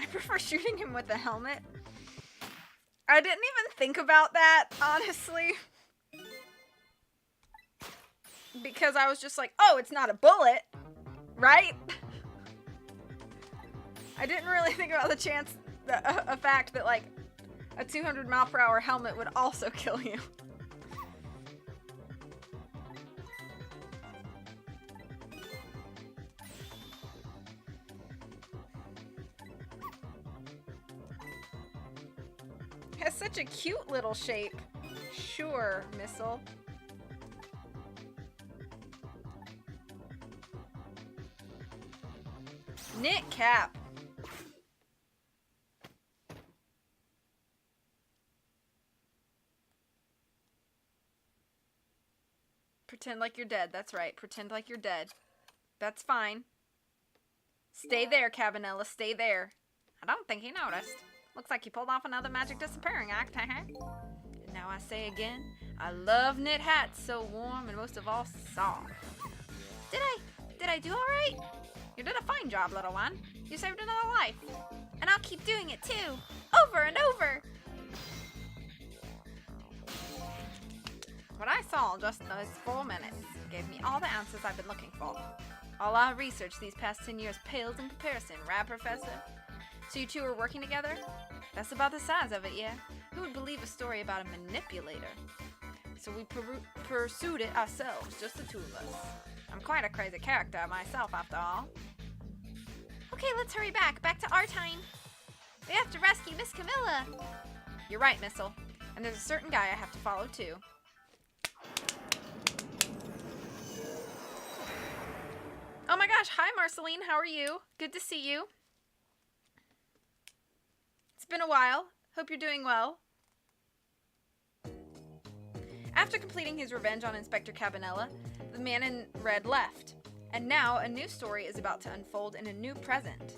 I prefer shooting him with a helmet. I didn't even think about that, honestly. Because I was just like, oh, it's not a bullet, right? I didn't really think about the chance, a fact that, like, a 200-mile-per-hour helmet would also kill you. It has such a cute little shape. Sure, missile. Knit cap. Pretend like you're dead. That's right. Pretend like you're dead. That's fine. Stay there, Cabanella. Stay there. I don't think he noticed. Looks like he pulled off another magic disappearing act, huh? And now I say again, I love knit hats, so warm and most of all soft. Did I do alright? You did a fine job, little one. You saved another life. And I'll keep doing it too. Over and over. What I saw in just those 4 minutes gave me all the answers I've been looking for. All our research these past 10 years pales in comparison, right, Professor? So you two are working together? That's about the size of it, yeah? Who would believe a story about a manipulator? So we pursued it ourselves, just the two of us. I'm quite a crazy character myself, after all. Okay, let's hurry back to our time. We have to rescue Miss Camilla. You're right, Missile. And there's a certain guy I have to follow, too. Oh my gosh, hi Marceline, how are you? Good to see you. It's been a while. Hope you're doing well. After completing his revenge on Inspector Cabanella, the man in red left. And now a new story is about to unfold in a new present.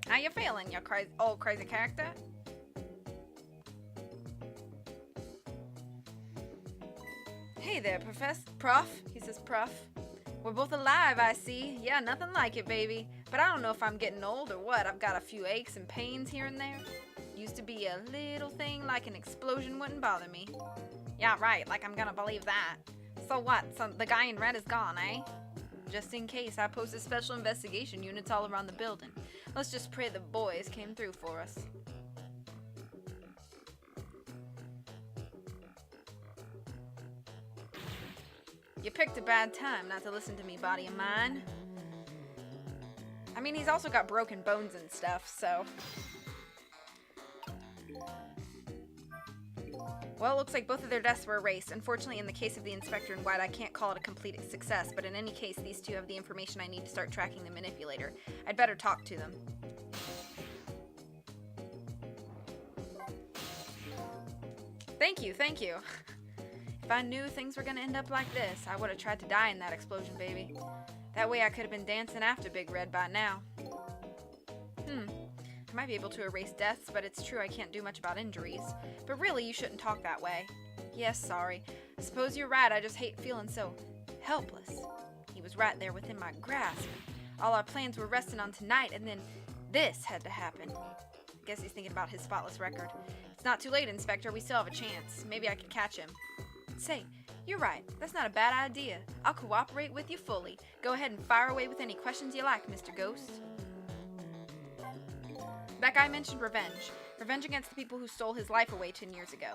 How you feeling, you old crazy character? Hey there, Prof. He says, Prof. We're both alive, I see. Yeah, nothing like it, baby. But I don't know if I'm getting old or what. I've got a few aches and pains here and there. Used to be a little thing like an explosion wouldn't bother me. Yeah, right, like I'm gonna believe that. So what? So the guy in red is gone, eh? Just in case, I posted special investigation units all around the building. Let's just pray the boys came through for us. You picked a bad time not to listen to me, body of mine. I mean, he's also got broken bones and stuff, so... Well, it looks like both of their deaths were erased. Unfortunately, in the case of the Inspector in white, I can't call it a complete success, but in any case, these two have the information I need to start tracking the manipulator. I'd better talk to them. Thank you, thank you. If I knew things were gonna end up like this, I would have tried to die in that explosion, baby. That way I could have been dancing after Big Red by now. I might be able to erase deaths, but it's true I can't do much about injuries. But really, you shouldn't talk that way. Yes, sorry. I suppose you're right, I just hate feeling so helpless. He was right there within my grasp. All our plans were resting on tonight, and then this had to happen. I guess he's thinking about his spotless record. It's not too late, Inspector. We still have a chance. Maybe I can catch him. Say, you're right. That's not a bad idea. I'll cooperate with you fully. Go ahead and fire away with any questions you like, Mr. Ghost. That guy mentioned revenge. Revenge against the people who stole his life away 10 years ago.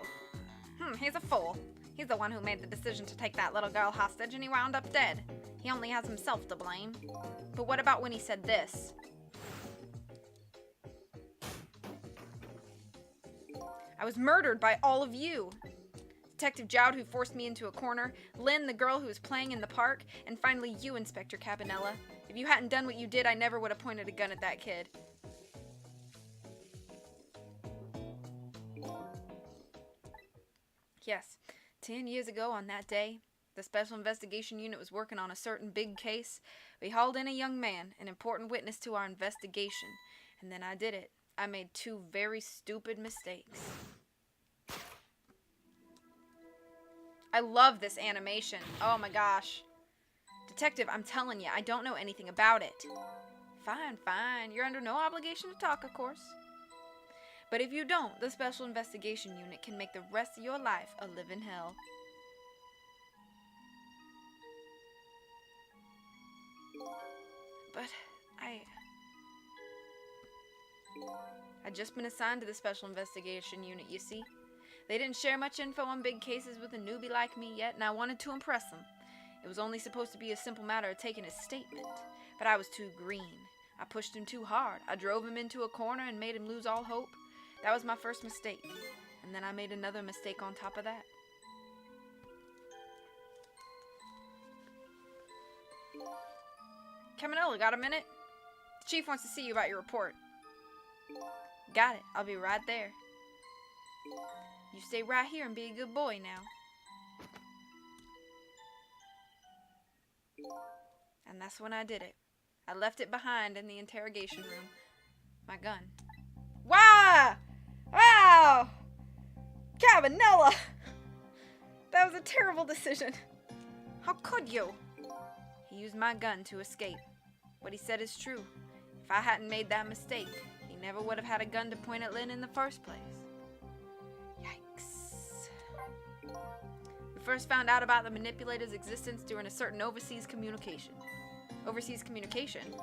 He's a fool. He's the one who made the decision to take that little girl hostage, and he wound up dead. He only has himself to blame. But what about when he said this? I was murdered by all of you. Detective Jowd, who forced me into a corner, Lynn, the girl who was playing in the park, and finally you, Inspector Cabanella. If you hadn't done what you did, I never would have pointed a gun at that kid. Yes, 10 years ago on that day, the Special Investigation Unit was working on a certain big case. We hauled in a young man, an important witness to our investigation, and then I did it. I made 2 very stupid mistakes. I love this animation. Oh my gosh. Detective, I'm telling you, I don't know anything about it. Fine, fine. You're under no obligation to talk, of course. But if you don't, the Special Investigation Unit can make the rest of your life a living hell. But I'd just been assigned to the Special Investigation Unit, you see. They didn't share much info on big cases with a newbie like me yet, and I wanted to impress them. It was only supposed to be a simple matter of taking his statement, but I was too green. I pushed him too hard. I drove him into a corner and made him lose all hope. That was my first mistake, and then I made another mistake on top of that. Caminella, got a minute? The chief wants to see you about your report. Got it. I'll be right there. You stay right here and be a good boy now. And that's when I did it. I left it behind in the interrogation room. My gun. Wow! Wow! Cabanella! That was a terrible decision. How could you? He used my gun to escape. What he said is true. If I hadn't made that mistake, he never would have had a gun to point at Lynn in the first place. Yikes. We first found out about the manipulator's existence during a certain overseas communication. Overseas communication?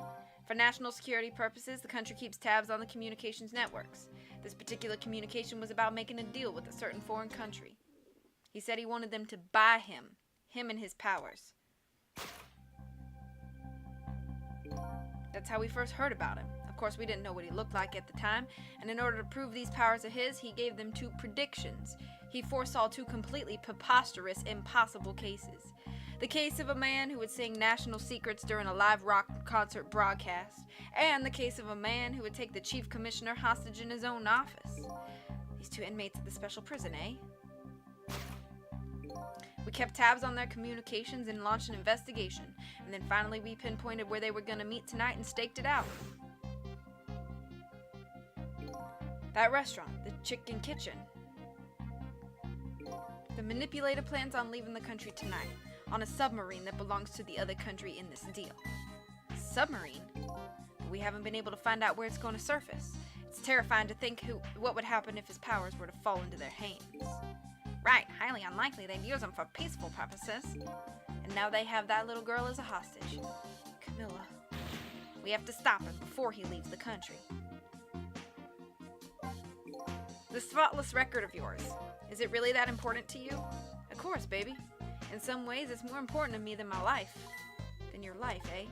For national security purposes, the country keeps tabs on the communications networks. This particular communication was about making a deal with a certain foreign country. He said he wanted them to buy him and his powers. That's how we first heard about him. Of course, we didn't know what he looked like at the time, and in order to prove these powers are his, he gave them 2 predictions. He foresaw 2 completely preposterous, impossible cases. The case of a man who would sing national secrets during a live rock concert broadcast, and the case of a man who would take the chief commissioner hostage in his own office. These 2 inmates of the special prison, eh? We kept tabs on their communications and launched an investigation, and then finally we pinpointed where they were going to meet tonight and staked it out. That restaurant, the Chicken Kitchen. The manipulator plans on leaving the country tonight, on a submarine that belongs to the other country in this deal. Submarine? But we haven't been able to find out where it's going to surface. It's terrifying to think what would happen if his powers were to fall into their hands. Right, highly unlikely they'd use them for peaceful purposes. And now they have that little girl as a hostage. Camilla, we have to stop him before he leaves the country. The spotless record of yours, is it really that important to you? Of course, baby. In some ways, it's more important to me than my life. Than your life, eh?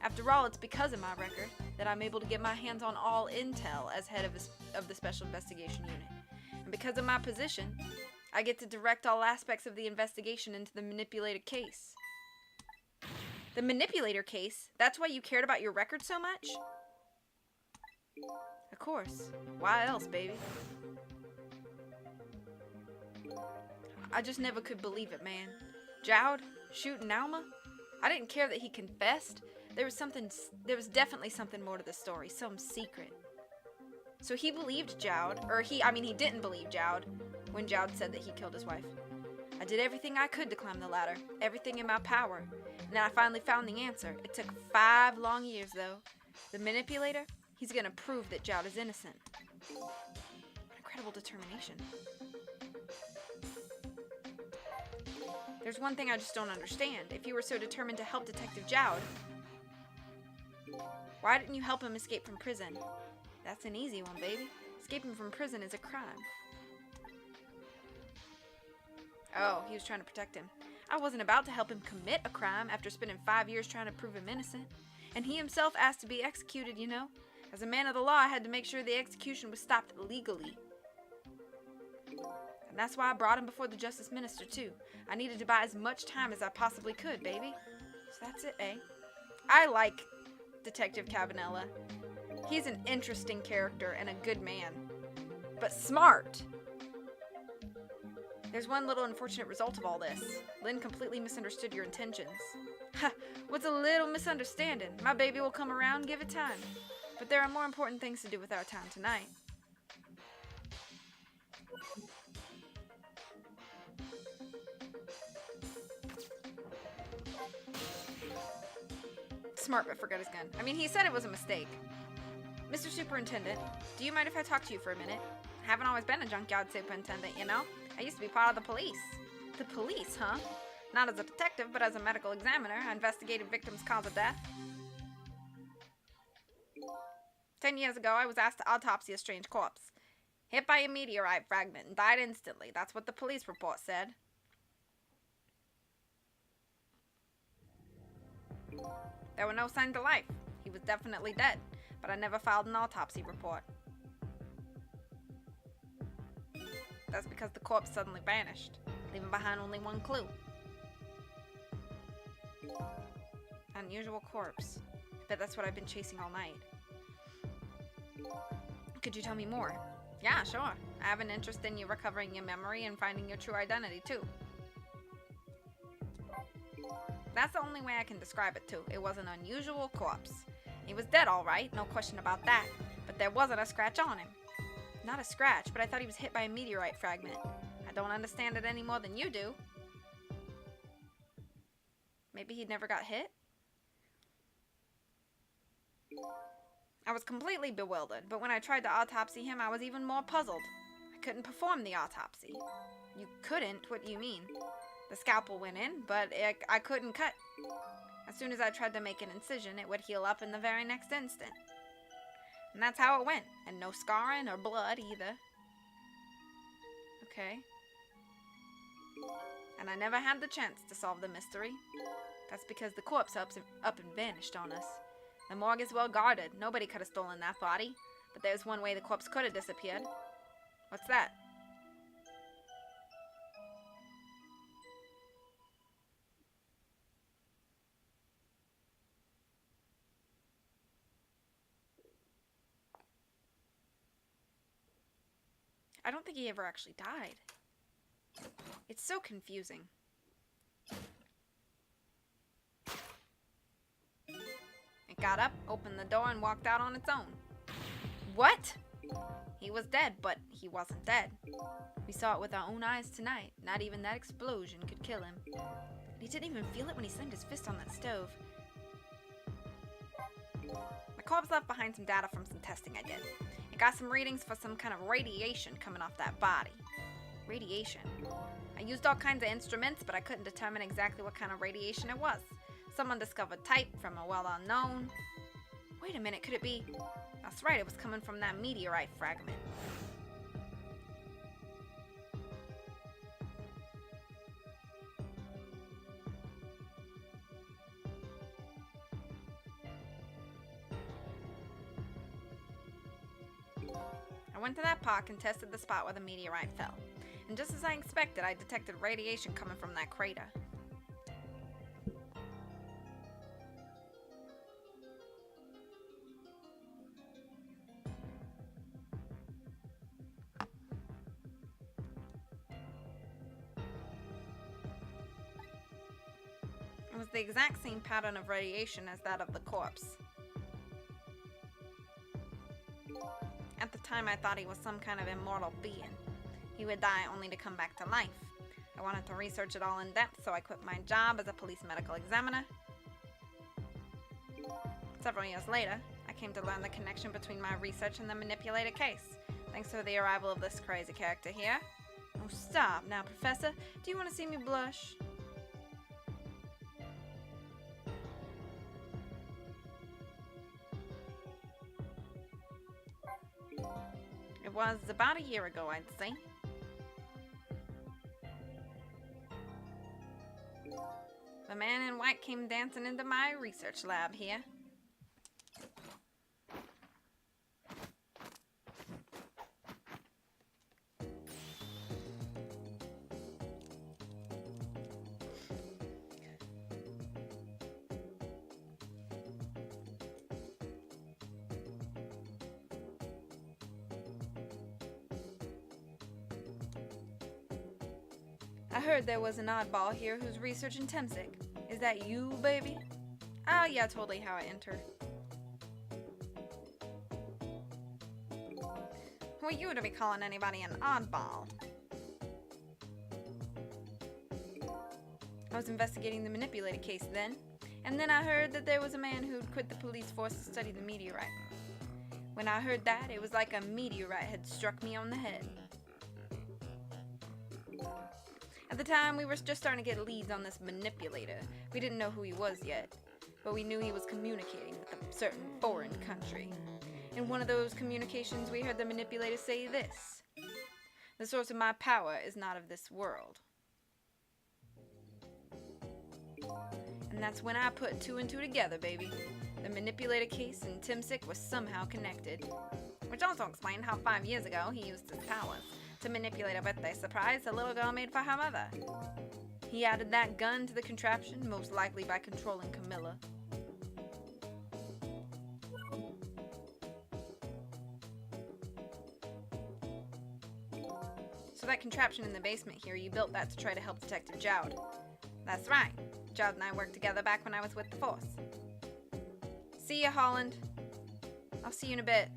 After all, it's because of my record that I'm able to get my hands on all intel as head of the Special Investigation Unit. And because of my position, I get to direct all aspects of the investigation into the manipulator case. The manipulator case? That's why you cared about your record so much? Of course. Why else, baby? I just never could believe it, man. Jowd shooting Alma? I didn't care that he confessed. There was definitely something more to the story, some secret. So he believed Jowd, he didn't believe Jowd when Jowd said that he killed his wife. I did everything I could to climb the ladder, everything in my power, and then I finally found the answer. It took 5 long years, though. The manipulator, he's gonna prove that Jowd is innocent. What incredible determination. There's one thing I just don't understand. If you were so determined to help Detective Jowd, why didn't you help him escape from prison? That's an easy one, baby. Escaping from prison is a crime. Oh, he was trying to protect him. I wasn't about to help him commit a crime after spending 5 years trying to prove him innocent. And he himself asked to be executed, you know. As a man of the law, I had to make sure the execution was stopped legally. And that's why I brought him before the Justice Minister, too. I needed to buy as much time as I possibly could, baby. So that's it, eh? I like Detective Cavanella. He's an interesting character and a good man. But smart! There's one little unfortunate result of all this. Lynn completely misunderstood your intentions. Ha! What's a little misunderstanding? My baby will come around, give it time. But there are more important things to do with our time tonight. Smart but forgot his gun. I mean, he said it was a mistake. Mr. Superintendent, do you mind if I talk to you for a minute? I haven't always been a junkyard superintendent, you know? I used to be part of the police. The police, huh? Not as a detective, but as a medical examiner. I investigated victims' cause of death. 10 years ago, I was asked to autopsy a strange corpse. Hit by a meteorite fragment and died instantly. That's what the police report said. There were no signs of life. He was definitely dead, but I never filed an autopsy report. That's because the corpse suddenly vanished, leaving behind only one clue. Unusual corpse. I bet that's what I've been chasing all night. Could you tell me more? Yeah, sure. I have an interest in you recovering your memory and finding your true identity, too. That's the only way I can describe it, too. It was an unusual corpse. He was dead, all right, no question about that. But there wasn't a scratch on him. Not a scratch, but I thought he was hit by a meteorite fragment. I don't understand it any more than you do. Maybe he never got hit? I was completely bewildered, but when I tried to autopsy him, I was even more puzzled. I couldn't perform the autopsy. You couldn't? What do you mean? The scalpel went in, but I couldn't cut. As soon as I tried to make an incision, it would heal up in the very next instant. And that's how it went, and no scarring or blood either. Okay. And I never had the chance to solve the mystery. That's because the corpse up and vanished on us. The morgue is well guarded. Nobody could have stolen that body. But there's one way the corpse could have disappeared. What's that? I don't think he ever actually died. It's so confusing. It got up, opened the door, and walked out on its own. What? He was dead, but he wasn't dead. We saw it with our own eyes tonight. Not even that explosion could kill him. He didn't even feel it when he slammed his fist on that stove. The corpse left behind some data from some testing I did. It got some readings for some kind of radiation coming off that body. Radiation. I used all kinds of instruments, but I couldn't determine exactly what kind of radiation it was. Someone discovered type from a well-unknown. Wait a minute, could it be? That's right, it was coming from that meteorite fragment. I went to that park and tested the spot where the meteorite fell. And just as I expected, I detected radiation coming from that crater. It was the exact same pattern of radiation as that of the corpse. At the time, I thought he was some kind of immortal being. He would die only to come back to life. I wanted to research it all in depth, so I quit my job as a police medical examiner. Several years later, I came to learn the connection between my research and the manipulated case, thanks to the arrival of this crazy character here. Oh, stop now, Professor. Do you want to see me blush? It was about a year ago, I'd say. The man in white came dancing into my research lab here. I heard there was an oddball here who's researching Temsic. Is that you, baby? Oh, yeah, totally how I entered. Who are you to be calling anybody an oddball? I was investigating the manipulated case then, and then I heard that there was a man who'd quit the police force to study the meteorite. When I heard that, it was like a meteorite had struck me on the head. At the time, we were just starting to get leads on this manipulator. We didn't know who he was yet, but we knew he was communicating with a certain foreign country. In one of those communications, we heard the manipulator say this: "The source of my power is not of this world." And that's when I put two and two together, baby. The manipulator case and Temsic was somehow connected. Which also explained how 5 years ago he used his powers to manipulate a birthday surprise the little girl made for her mother. He added that gun to the contraption, most likely by controlling Camilla. So that contraption in the basement here, you built that to try to help Detective Jowd. That's right. Jowd and I worked together back when I was with the Force. See ya, Holland. I'll see you in a bit.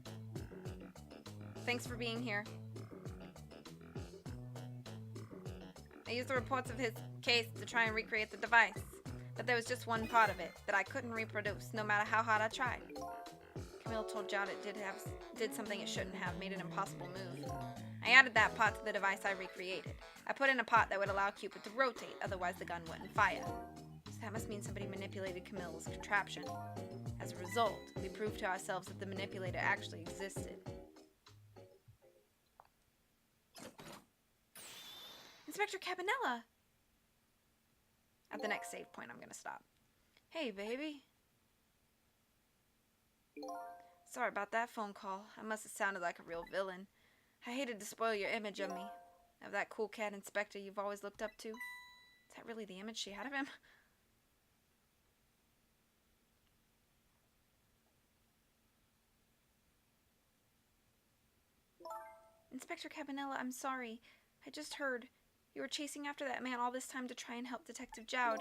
Thanks for being here. I used the reports of his case to try and recreate the device, but there was just one part of it that I couldn't reproduce, no matter how hard I tried. Camille told Jowd it did something it shouldn't have, made an impossible move. I added that part to the device I recreated. I put in a part that would allow Cupid to rotate, otherwise the gun wouldn't fire. So that must mean somebody manipulated Camille's contraption. As a result, we proved to ourselves that the manipulator actually existed. Inspector Cabanella! At the next save point, I'm gonna stop. Hey, baby. Sorry about that phone call. I must have sounded like a real villain. I hated to spoil your image of me. Of that cool cat inspector you've always looked up to. Is that really the image she had of him? Inspector Cabanella, I'm sorry. I just heard you were chasing after that man all this time to try and help Detective Jowd.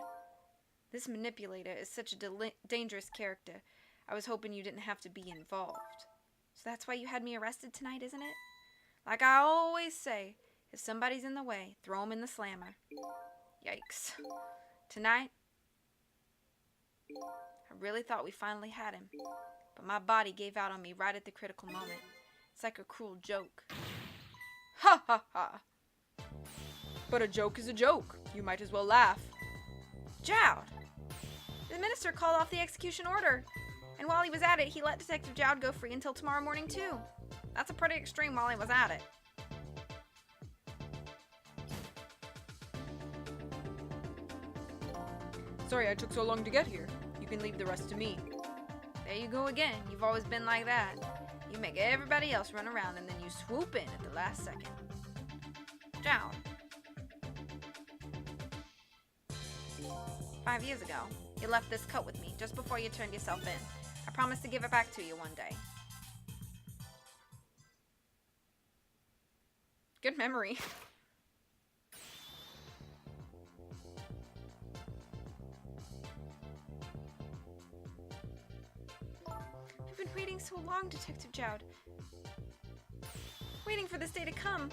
This manipulator is such a dangerous character. I was hoping you didn't have to be involved. So that's why you had me arrested tonight, isn't it? Like I always say, if somebody's in the way, throw 'em in the slammer. Yikes. Tonight, I really thought we finally had him. But my body gave out on me right at the critical moment. It's like a cruel joke. Ha ha ha. But a joke is a joke. You might as well laugh. Jowd! The minister called off the execution order. And while he was at it, he let Detective Jowd go free until tomorrow morning, too. That's a pretty extreme while he was at it. Sorry I took so long to get here. You can leave the rest to me. There you go again. You've always been like that. You make everybody else run around and then you swoop in at the last second. Jowd. 5 years ago, you left this coat with me just before you turned yourself in. I promised to give it back to you one day. Good memory. I've been waiting so long, Detective Jowd. Waiting for this day to come.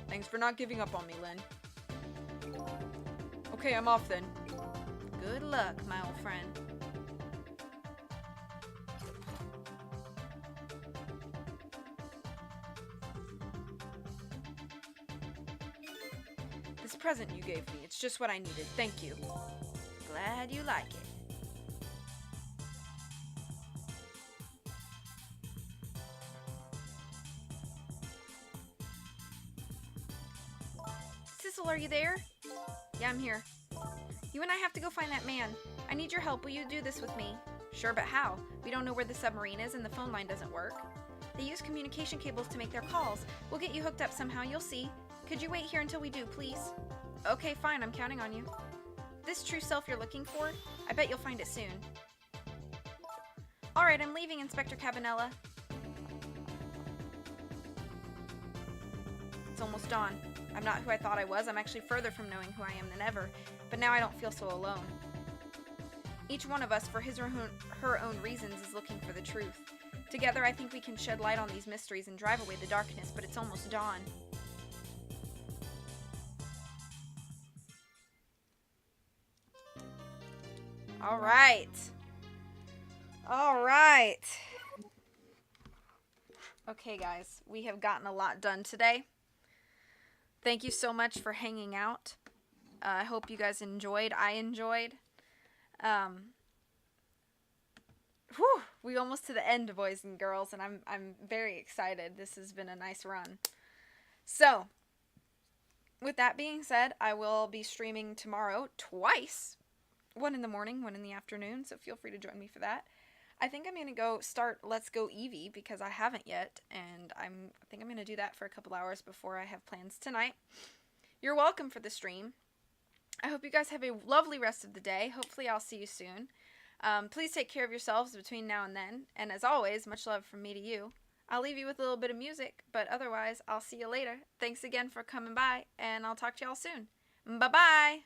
Thanks for not giving up on me, Lynn. Okay, I'm off then. Good luck, my old friend. This present you gave me, it's just what I needed. Thank you. Glad you like it. Sissel, are you there? Yeah, I'm here. You and I have to go find that man. I need your help. Will you do this with me? Sure, but how? We don't know where the submarine is and the phone line doesn't work. They use communication cables to make their calls. We'll get you hooked up somehow, you'll see. Could you wait here until we do, please? Okay, fine, I'm counting on you. This true self you're looking for? I bet you'll find it soon. Alright, I'm leaving, Inspector Cabanella. It's almost dawn. I'm not who I thought I was. I'm actually further from knowing who I am than ever. But now I don't feel so alone. Each one of us, for his or her own reasons, is looking for the truth. Together, I think we can shed light on these mysteries and drive away the darkness, but it's almost dawn. Alright. Alright. Okay, guys. We have gotten a lot done today. Thank you so much for hanging out. I hope you guys enjoyed. I enjoyed. We almost to the end, boys and girls, and I'm very excited. This has been a nice run. So, with that being said, I will be streaming tomorrow twice. One in the morning, one in the afternoon, so feel free to join me for that. I think I'm going to go start Let's Go Eevee because I haven't yet, and I think I'm going to do that for a couple hours before I have plans tonight. You're welcome for the stream. I hope you guys have a lovely rest of the day. Hopefully I'll see you soon. Please take care of yourselves between now and then, and as always, much love from me to you. I'll leave you with a little bit of music, but otherwise, I'll see you later. Thanks again for coming by, and I'll talk to y'all soon. Bye-bye!